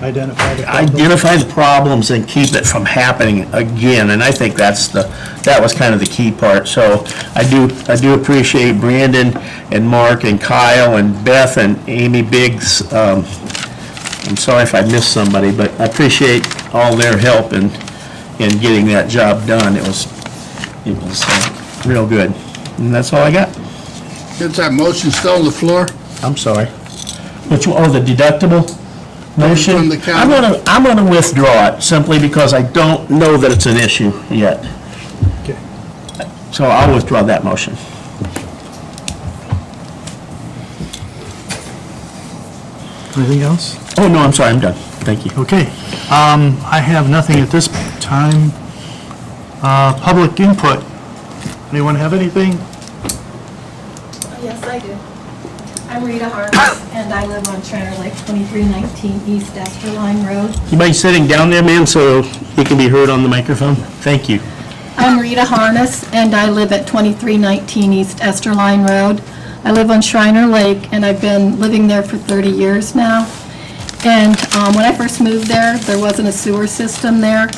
identify the problems and keep it from happening again, and I think that was kind of the key part. So I do appreciate Brandon and Mark and Kyle and Beth and Amy Biggs. I'm sorry if I missed somebody, but I appreciate all their help in getting that job done. It was real good, and that's all I got. Is that motion still on the floor? I'm sorry. Which one? Oh, the deductible motion? From the county. I'm gonna withdraw it simply because I don't know that it's an issue yet. Okay. So I'll withdraw that motion. Anything else? Oh, no, I'm sorry, I'm done. Thank you. Okay. I have nothing at this time. Public input. Anyone have anything? Yes, I do. I'm Rita Harris, and I live on Trever Lake, 2319 East Esterline Road. You mind sitting down there, ma'am, so you can be heard on the microphone? Thank you. I'm Rita Harness, and I live at 2319 East Esterline Road. I live on Shriner Lake, and I've been living there for 30 years now. And when I first moved there wasn't a sewer system there.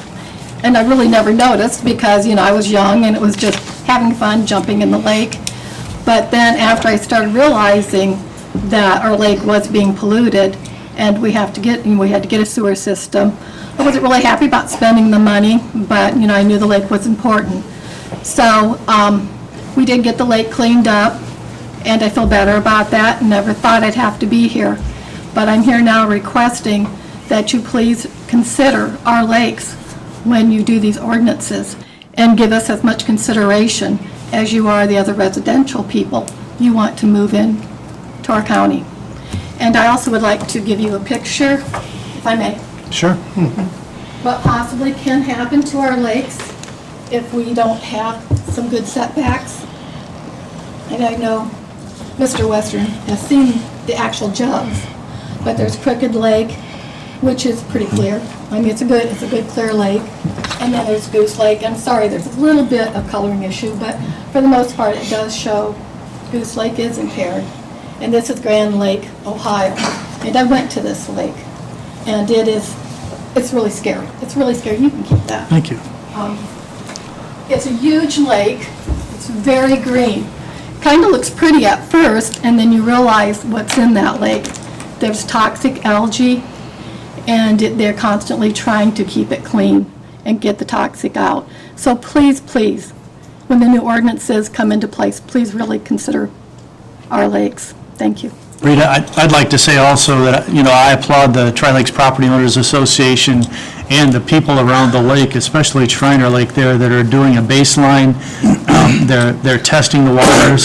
And I really never noticed because, you know, I was young and it was just having fun jumping in the lake. But then after I started realizing that our lake was being polluted and we had to get a sewer system, I wasn't really happy about spending the money, but, you know, I knew the lake was important. So we did get the lake cleaned up, and I feel better about that. Never thought I'd have to be here. But I'm here now requesting that you please consider our lakes when you do these ordinances and give us as much consideration as you are the other residential people you want to move in to our county. And I also would like to give you a picture, if I may. Sure. What possibly can happen to our lakes if we don't have some good setbacks. And I know Mr. Western has seen the actual jugs, but there's Crooked Lake, which is pretty clear. I mean, it's a good clear lake. And then there's Goose Lake. I'm sorry, there's a little bit of coloring issue, but for the most part, it does show Goose Lake is impaired. And this is Grand Lake, Ohio. And I went to this lake, and it's really scary. It's really scary. You can keep that. Thank you. It's a huge lake. It's very green. Kind of looks pretty at first, and then you realize what's in that lake. There's toxic algae, and they're constantly trying to keep it clean and get the toxic out. So please, please, when the new ordinances come into place, please really consider our lakes. Thank you. Rita, I'd like to say also that, you know, I applaud the Tri-Lakes Property Owners Association and the people around the lake, especially at Shriner Lake there, that are doing a baseline. They're testing the waters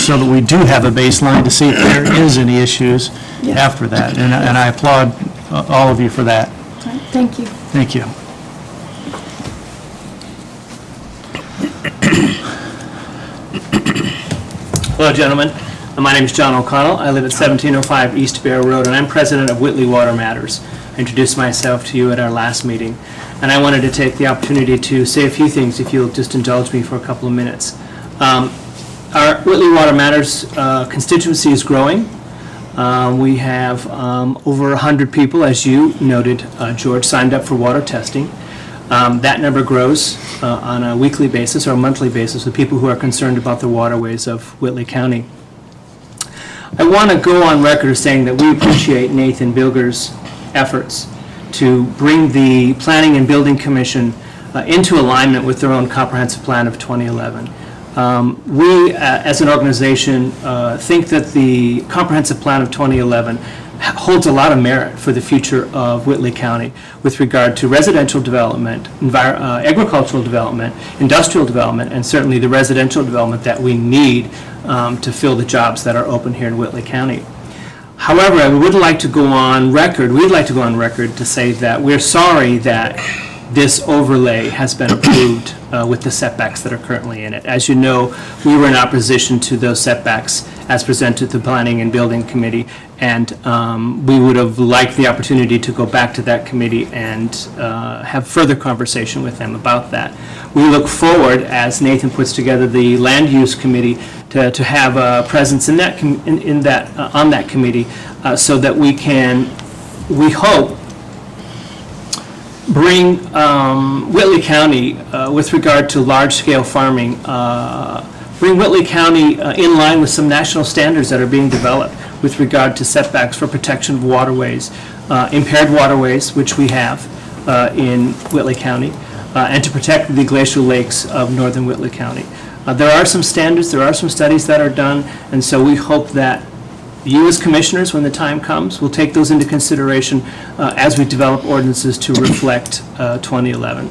so that we do have a baseline to see if there is any issues after that. And I applaud all of you for that. Thank you. Thank you. Hello, gentlemen. My name is John O'Connell. I live at 1705 East Bear Road, and I'm president of Whitley Water Matters. I introduced myself to you at our last meeting, and I wanted to take the opportunity to say a few things, if you'll just indulge me for a couple of minutes. Our Whitley Water Matters constituency is growing. We have over 100 people, as you noted, George, signed up for water testing. That number grows on a weekly basis or a monthly basis with people who are concerned about the waterways of Whitley County. I want to go on record as saying that we appreciate Nathan Bilger's efforts to bring the Planning and Building Commission into alignment with their own comprehensive plan of 2011. We, as an organization, think that the comprehensive plan of 2011 holds a lot of merit for the future of Whitley County with regard to residential development, agricultural development, industrial development, and certainly the residential development that we need to fill the jobs that are open here in Whitley County. However, I would like to go on record, we'd like to go on record to say that we're sorry that this overlay has been approved with the setbacks that are currently in it. As you know, we were in opposition to those setbacks as presented to the Planning and Building Committee, and we would have liked the opportunity to go back to that committee and have further conversation with them about that. We look forward, as Nathan puts together the Land Use Committee, to have a presence in that, on that committee, so that we can, we hope, bring Whitley County, with regard to large-scale farming, bring Whitley County in line with some national standards that are being developed with regard to setbacks for protection of waterways, impaired waterways, which we have in Whitley County, and to protect the glacial lakes of northern Whitley County. There are some standards, there are some studies that are done, and so we hope that you as commissioners, when the time comes, will take those into consideration as we develop ordinances to reflect 2011.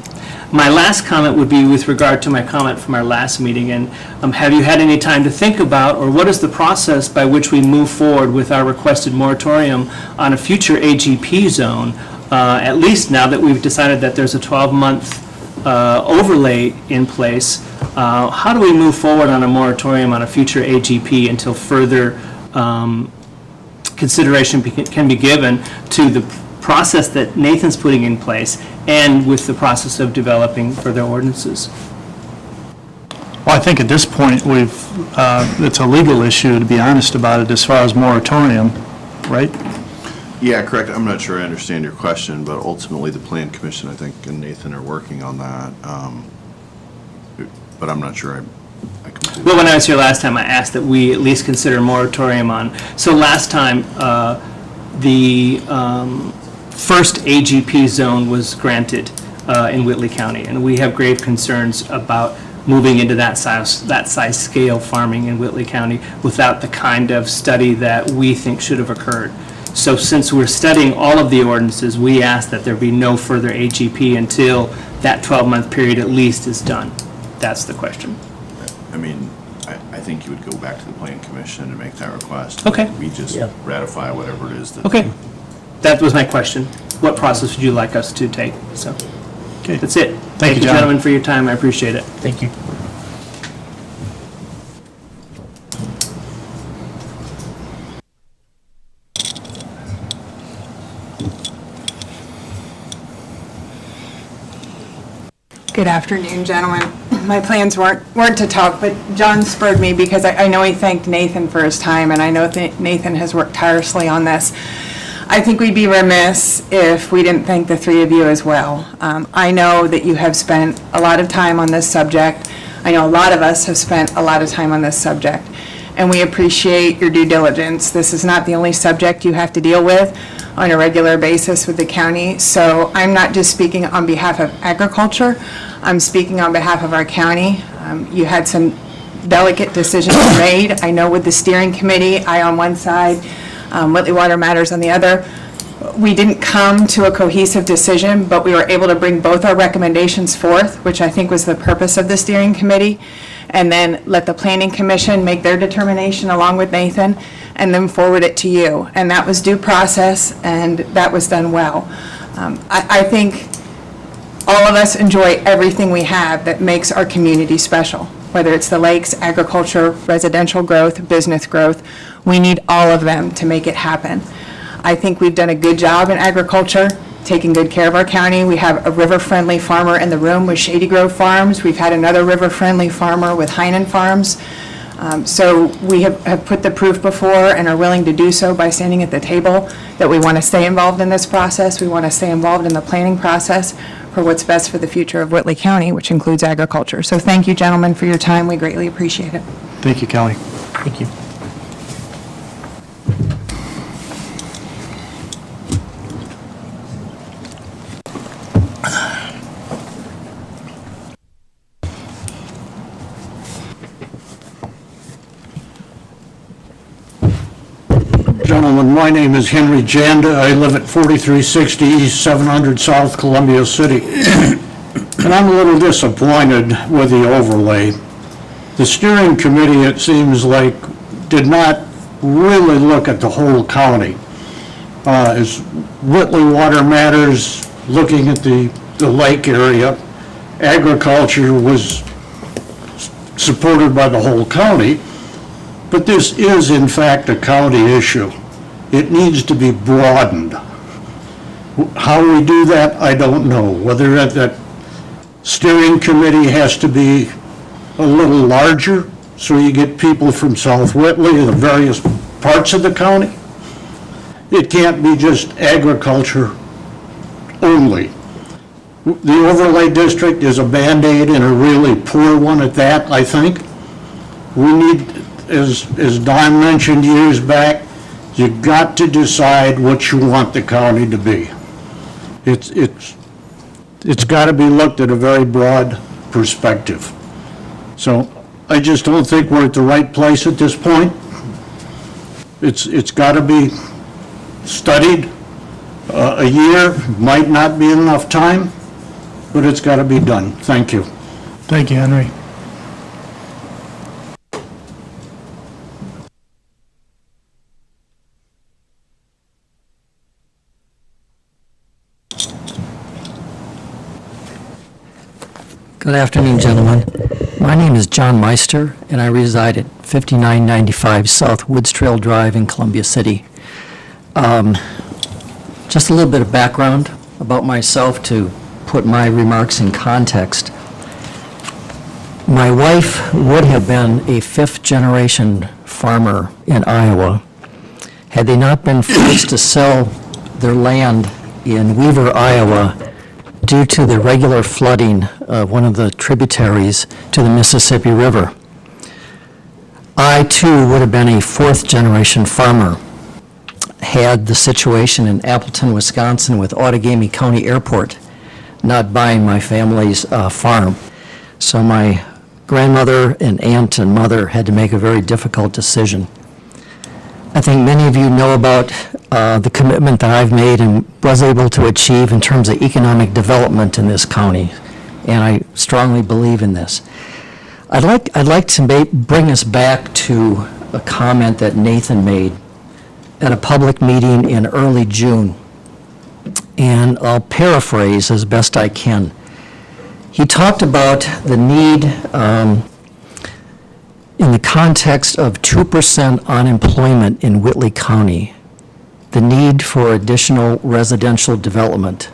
My last comment would be with regard to my comment from our last meeting, and have you had any time to think about, or what is the process by which we move forward with our requested moratorium on a future AGP zone, at least now that we've decided that there's a 12-month overlay in place? How do we move forward on a moratorium on a future AGP until further consideration can be given to the process that Nathan's putting in place and with the process of developing further ordinances? Well, I think at this point, it's a legal issue, to be honest about it, as far as moratorium, right? Yeah, correct. I'm not sure I understand your question, but ultimately the Plan Commission, I think, and Nathan are working on that. But I'm not sure I completely... Well, when I was here last time, I asked that we at least consider a moratorium on, so last time, the first AGP zone was granted in Whitley County, and we have grave concerns about moving into that size scale farming in Whitley County without the kind of study that we think should have occurred. So since we're studying all of the ordinances, we ask that there be no further AGP until that 12-month period at least is done. That's the question. I mean, I think you would go back to the Plan Commission and make that request. Okay. We just ratify whatever it is that... Okay. That was my question. What process would you like us to take? So, Okay. that's it. Thank you, John. Gentlemen, for your time. I appreciate it. Thank you. Good afternoon, gentlemen. My plans weren't to talk, but John spurred me because I know he thanked Nathan for his time, and I know Nathan has worked tirelessly on this. I think we'd be remiss if we didn't thank the three of you as well. I know that you have spent a lot of time on this subject. I know a lot of us have spent a lot of time on this subject, and we appreciate your due diligence. This is not the only subject you have to deal with on a regular basis with the county, so I'm not just speaking on behalf of agriculture, I'm speaking on behalf of our county. You had some delicate decisions made. I know with the steering committee, I on one side, Whitley Water Matters on the other. We didn't come to a cohesive decision, but we were able to bring both our recommendations forth, which I think was the purpose of the steering committee, and then let the Planning Commission make their determination along with Nathan, and then forward it to you. And that was due process, and that was done well. I think all of us enjoy everything we have that makes our community special, whether it's the lakes, agriculture, residential growth, business growth. We need all of them to make it happen. I think we've done a good job in agriculture, taking good care of our county. We have a river-friendly farmer in the room with Shady Grove Farms. We've had another river-friendly farmer with Heinen Farms. So we have put the proof before and are willing to do so by standing at the table that we want to stay involved in this process. We want to stay involved in the planning process for what's best for the future of Whitley County, which includes agriculture. So thank you, gentlemen, for your time. We greatly appreciate it. Thank you, Kelly. Thank you. gentlemen. My name is Henry Janda. I live at 4360 East 700 South Columbia City. And I'm a little disappointed with the overlay. The steering committee, it seems like, did not really look at the whole county. As Whitley Water Matters, looking at the lake area, agriculture was supported by the whole county, but this is in fact a county issue. It needs to be broadened. How we do that, I don't know. Whether that steering committee has to be a little larger, so you get people from South Whitley, the various parts of the county. It can't be just agriculture only. The overlay district is a Band-Aid and a really poor one at that, I think. We need, as Don mentioned years back, you got to decide what you want the county to be. It's got to be looked at a very broad perspective. So I just don't think we're at the right place at this point. It's got to be studied. A year might not be enough time, but it's got to be done. Thank you. Thank you, Henry. Good afternoon, gentlemen. My name is John Meister, and I reside at 5995 South Woods Trail Drive in Columbia City. Just a little bit of background about myself to put my remarks in context. My wife would have been a fifth-generation farmer in Iowa had they not been forced to sell their land in Weaver, Iowa, due to the regular flooding of one of the tributaries to the Mississippi River. I, too, would have been a fourth-generation farmer had the situation in Appleton, Wisconsin with Outagamie County Airport not buying my family's farm. So my grandmother and aunt and mother had to make a very difficult decision. I think many of you know about the commitment that I've made and was able to achieve in terms of economic development in this county, and I strongly believe in this. I'd like to bring us back to a comment that Nathan made at a public meeting in early June, and I'll paraphrase as best I can. He talked about the need in the context of 2% unemployment in Whitley County, the need for additional residential development.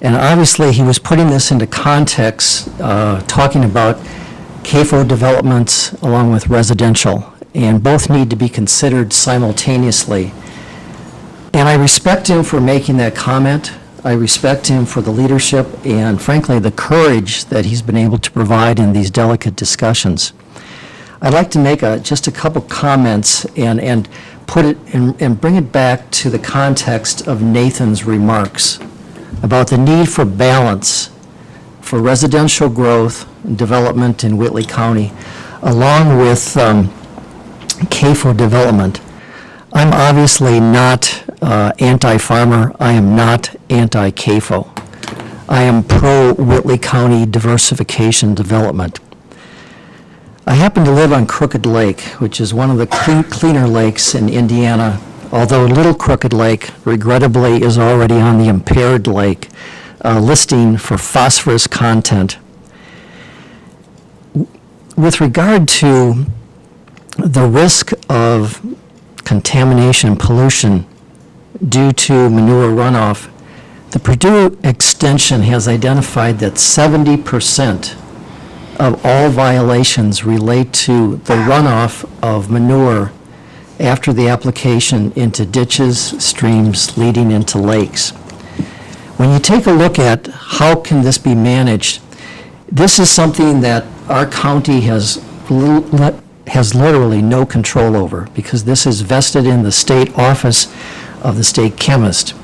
And obviously, he was putting this into context, talking about CAFO developments along with residential, and both need to be considered simultaneously. And I respect him for making that comment. I respect him for the leadership and, frankly, the courage that he's been able to provide in these delicate discussions. I'd like to make just a couple comments and put it and bring it back to the context of Nathan's remarks about the need for balance for residential growth and development in Whitley County, along with CAFO development. I'm obviously not anti-farmer. I am not anti-CAFO. I am pro-Whitley County diversification development. I happen to live on Crooked Lake, which is one of the cleaner lakes in Indiana, although Little Crooked Lake, regrettably, is already on the impaired lake listing for phosphorus content. With regard to the risk of contamination and pollution due to manure runoff, the Purdue Extension has identified that 70% of all violations relate to the runoff of manure after the application into ditches, streams leading into lakes. When you take a look at how can this be managed, this is something that our county has literally no control over, because this is vested in the state office of the state chemist.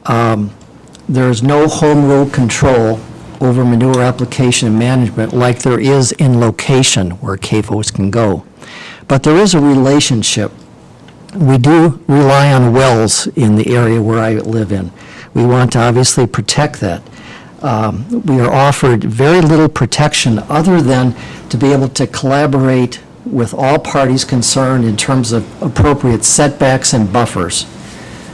There is no home rule control over manure application and management like there is in location where CAFOs can go. But there is a relationship We do rely on wells in the area where I live in. We want to obviously protect that. We are offered very little protection other than to be able to collaborate with all parties concerned in terms of appropriate setbacks and buffers.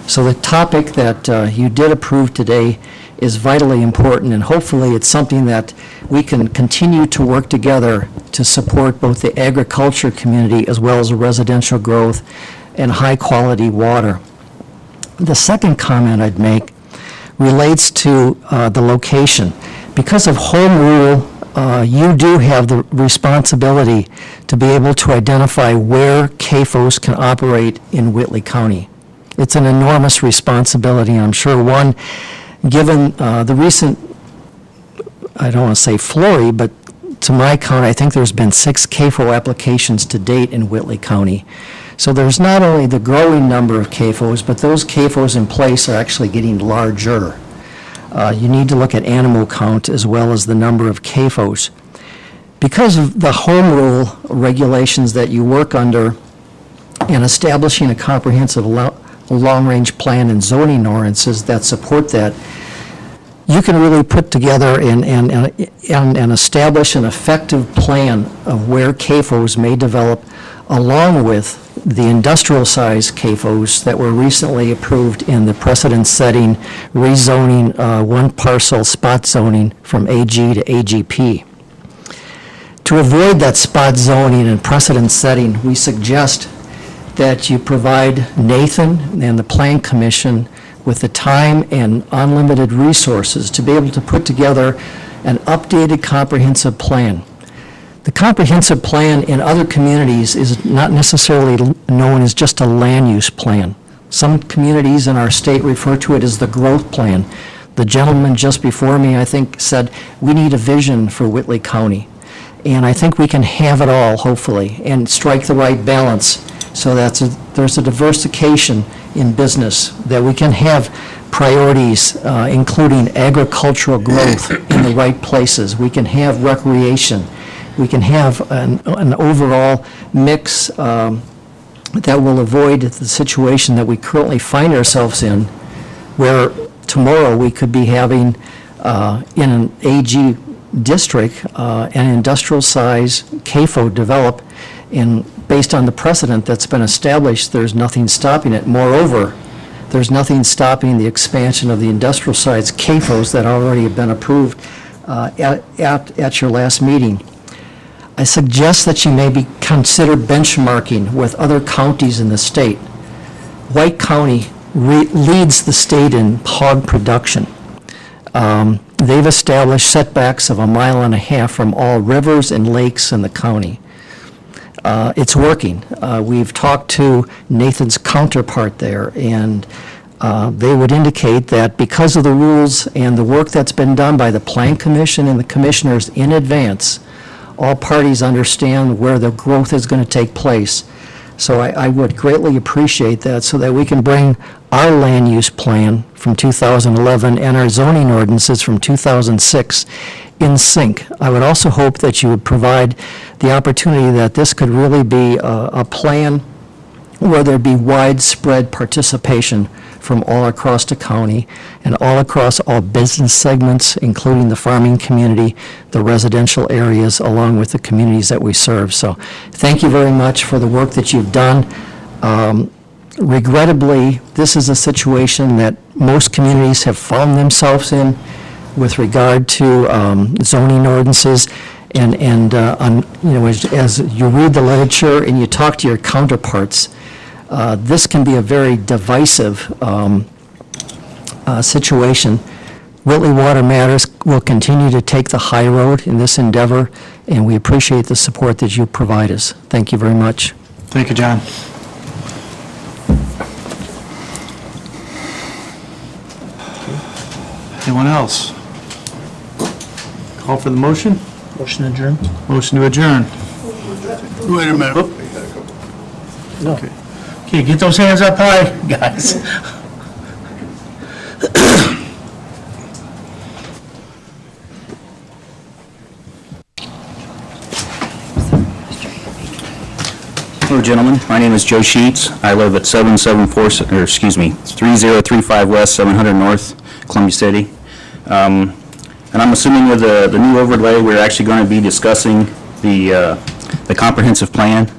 So the topic that you did approve today is vitally important, and hopefully it's something that we can continue to work together to support both the agriculture community as well as residential growth and high-quality water. The second comment I'd make relates to the location. Because of home rule, you do have the responsibility to be able to identify where CAFOs can operate in Whitley County. It's an enormous responsibility, I'm sure one, given the recent, I don't want to say flurry, but to my count, I think there's been 6 CAFO applications to date in Whitley County. So there's not only the growing number of CAFOs, but those CAFOs in place are actually getting larger. You need to look at animal count as well as the number of CAFOs. Because of the home rule regulations that you work under and establishing a comprehensive long-range plan and zoning ordinances that support that, you can really put together and establish an effective plan of where CAFOs may develop, along with the industrial-sized CAFOs that were recently approved in the precedent-setting rezoning one parcel spot zoning from AG to AGP. To avoid that spot zoning and precedent setting, we suggest that you provide Nathan and the Plan Commission with the time and unlimited resources to be able to put together an updated comprehensive plan. The comprehensive plan in other communities is not necessarily known as just a land use plan. Some communities in our state refer to it as the growth plan. The gentleman just before me, I think, said, we need a vision for Whitley County. And I think we can have it all, hopefully, and strike the right balance so that there's a diversification in business, that we can have priorities, including agricultural growth in the right places. We can have recreation. We can have an overall mix that will avoid the situation that we currently find ourselves in, where tomorrow we could be having, in an AG district, an industrial-size CAFO develop, and based on the precedent that's been established, there's nothing stopping it. Moreover, there's nothing stopping the expansion of the industrial-sized CAFOs that already have been approved at your last meeting. I suggest that you maybe consider benchmarking with other counties in the state. White County leads the state in hog production. They've established setbacks of 1.5 miles from all rivers and lakes in the county. It's working. We've talked to Nathan's counterpart there, and they would indicate that because of the rules and the work that's been done by the Plan Commission and the commissioners in advance, all parties understand where the growth is going to take place. So I would greatly appreciate that so that we can bring our land use plan from 2011 and our zoning ordinances from 2006 in sync. I would also hope that you would provide the opportunity that this could really be a plan where there'd be widespread participation from all across the county and all across all business segments, including the farming community, the residential areas, along with the communities that we serve. So thank you very much for the work that you've done. Regrettably, this is a situation that most communities have found themselves in with regard to zoning ordinances. And as you read the literature and you talk to your counterparts, this can be a very divisive situation. Whitley Water Matters will continue to take the high road in this endeavor, and we appreciate the support that you provide us. Thank you very much. Thank you, John. Anyone else? Call for the motion? Motion adjourned? Motion to adjourn. Wait a minute. Okay, get those hands up high, guys. Hello, gentlemen. My name is Joe Sheets. I live at 3035 West, 700 North, Columbia City. And I'm assuming with the new overlay, we're actually going to be discussing the comprehensive plan.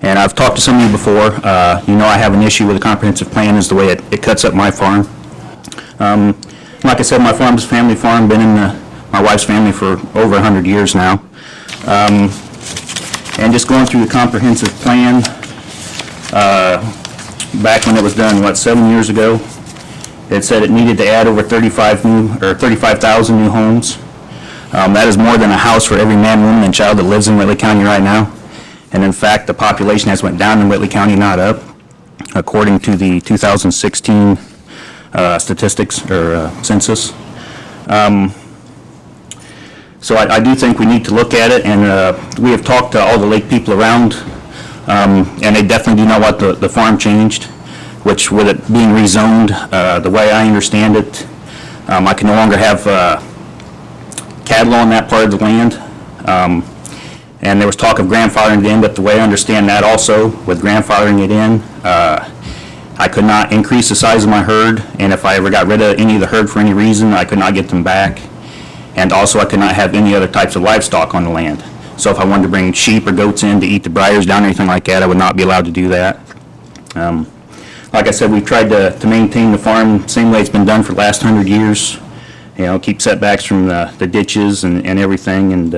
And I've talked to some of you before. You know I have an issue with the comprehensive plan is the way it cuts up my farm. Like I said, my farm's a family farm, been in my wife's family for over 100 years now. And just going through the comprehensive plan, back when it was done, 7 years ago, it said it needed to add over 35,000 new homes. That is more than a house for every man, woman, and child that lives in Whitley County right now. And in fact, the population has went down in Whitley County, not up, according to the 2016 statistics or census. So I do think we need to look at it, and we have talked to all the lake people around, and they definitely do not want the farm changed, which with it being rezoned, the way I understand it, I can no longer have cattle on that part of the land. And there was talk of grandfathering it in, but the way I understand that also, with grandfathering it in, I could not increase the size of my herd, and if I ever got rid of any of the herd for any reason, I could not get them back. And also, I could not have any other types of livestock on the land. So if I wanted to bring sheep or goats in to eat the briars down or anything like that, I would not be allowed to do that. Like I said, we've tried to maintain the farm same way it's been done for the last 100 years. You know, keep setbacks from the ditches and everything, and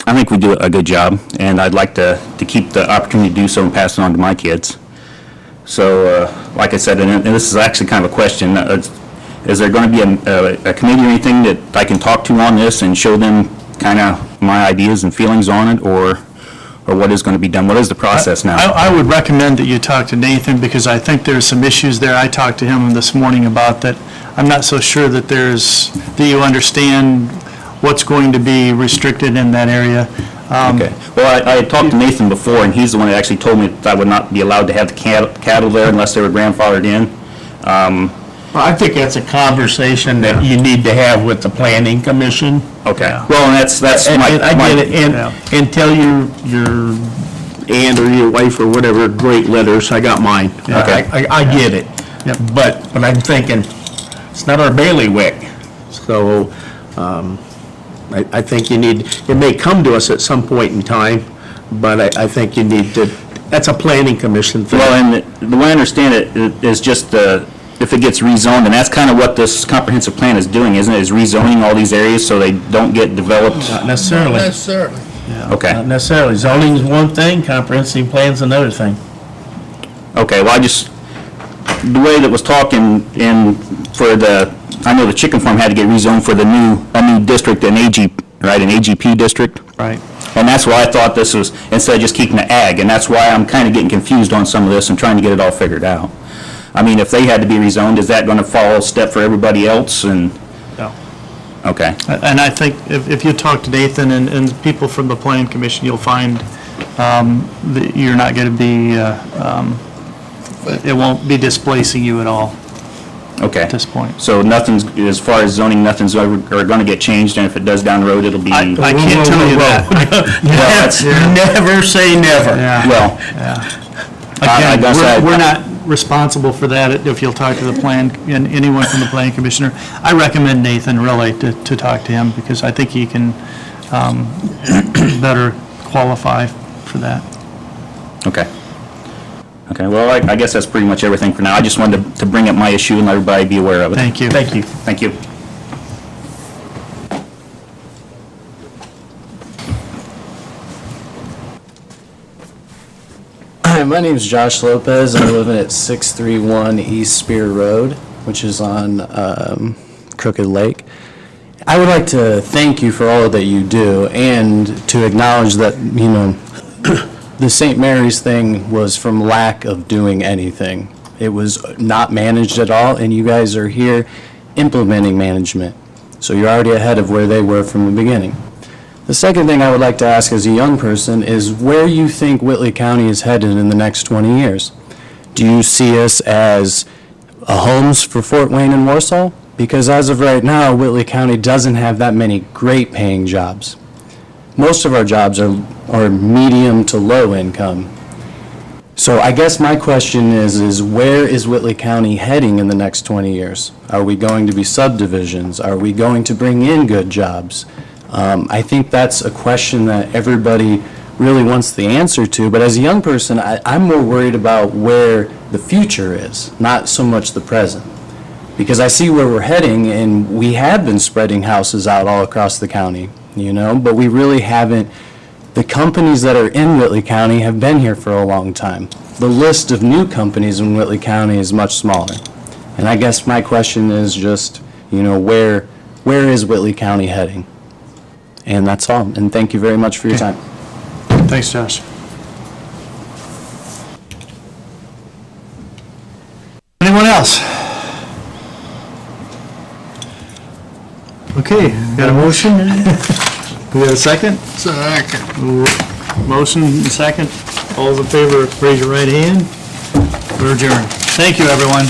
I think we do a good job, and I'd like to keep the opportunity to do so and pass it on to my kids. So, like I said, and this is actually kind of a question, is there going to be a committee or anything that I can talk to on this and show them kind of my ideas and feelings on it, or what is going to be done? What is the process now? I would recommend that you talk to Nathan, because I think there's some issues there. I talked to him this morning about that. I'm not so sure that you understand what's going to be restricted in that area. Okay. Well, I had talked to Nathan before, and he's the one that actually told me that I would not be allowed to have the cattle there unless they were grandfathered in. Well, I think that's a conversation that you need to have with the planning commission. Okay. Well, and that's my... I get it, and tell your aunt or your wife or whatever, great letters, I got mine. Okay. I get it. But I'm thinking, it's not our bailiwick. So, I think you need, it may come to us at some point in time, but I think you need to, that's a planning commission thing. Well, and the way I understand it is just if it gets rezoned, and that's kind of what this comprehensive plan is doing, isn't it? Is rezoning all these areas so they don't get developed? Not necessarily. Not necessarily. Okay. Not necessarily. Zoning's one thing, comprehensive plan's another thing. Okay, well, the way that was talking I know the chicken farm had to get rezoned for a new district, an AGP district. Right. And that's why I thought this was, instead of just keeping the ag, and that's why I'm kind of getting confused on some of this and trying to get it all figured out. I mean, if they had to be rezoned, is that going to follow step for everybody else? And No. okay. And I think if you talk to Nathan and people from the Plan Commission, you'll find that you're not going to be, it won't be displacing you at all Okay. at this point. So nothing's, as far as zoning, nothing's ever going to get changed, and if it does down the road, it'll be... I can't tell you that. Never say never. Yeah. Well, Again, guess we're not responsible for that if you'll talk to the plan, and anyone from the plan commissioner. I recommend Nathan really to talk to him, because I think he can better qualify for that. okay. Okay, well, I guess that's pretty much everything for now. I just wanted to bring up my issue and let everybody be aware of it. Thank you. Thank you. Thank you. Hi, my name is Josh Lopez. I'm living at 631 East Spear Road, which is on Crooked Lake. I would like to thank you for all that you do, and to acknowledge that, you know, the St. Mary's thing was from lack of doing anything. It was not managed at all, and you guys are here implementing management. So you're already ahead of where they were from the beginning. The second thing I would like to ask as a young person is where you think Whitley County is headed in the next 20 years. Do you see us as a homes for Fort Wayne and Warsaw? Because as of right now, Whitley County doesn't have that many great paying jobs. Most of our jobs are or medium to low income. So I guess my question is where is Whitley County heading in the next 20 years? Are we going to be subdivisions? Are we going to bring in good jobs? I think that's a question that everybody really wants the answer to, but as a young person, I'm more worried about where the future is, not so much the present. Because I see where we're heading, and we have been spreading houses out all across the county, but we really haven't. The companies that are in Whitley County have been here for a long time. The list of new companies in Whitley County is much smaller. And I guess my question is just, where is Whitley County heading? And that's all, and thank you very much for your time. Thanks, Josh. Anyone else? Okay, got a motion? We got a second? Second. Motion and second. All those in favor, raise your right hand. We're adjourned. Thank you, everyone.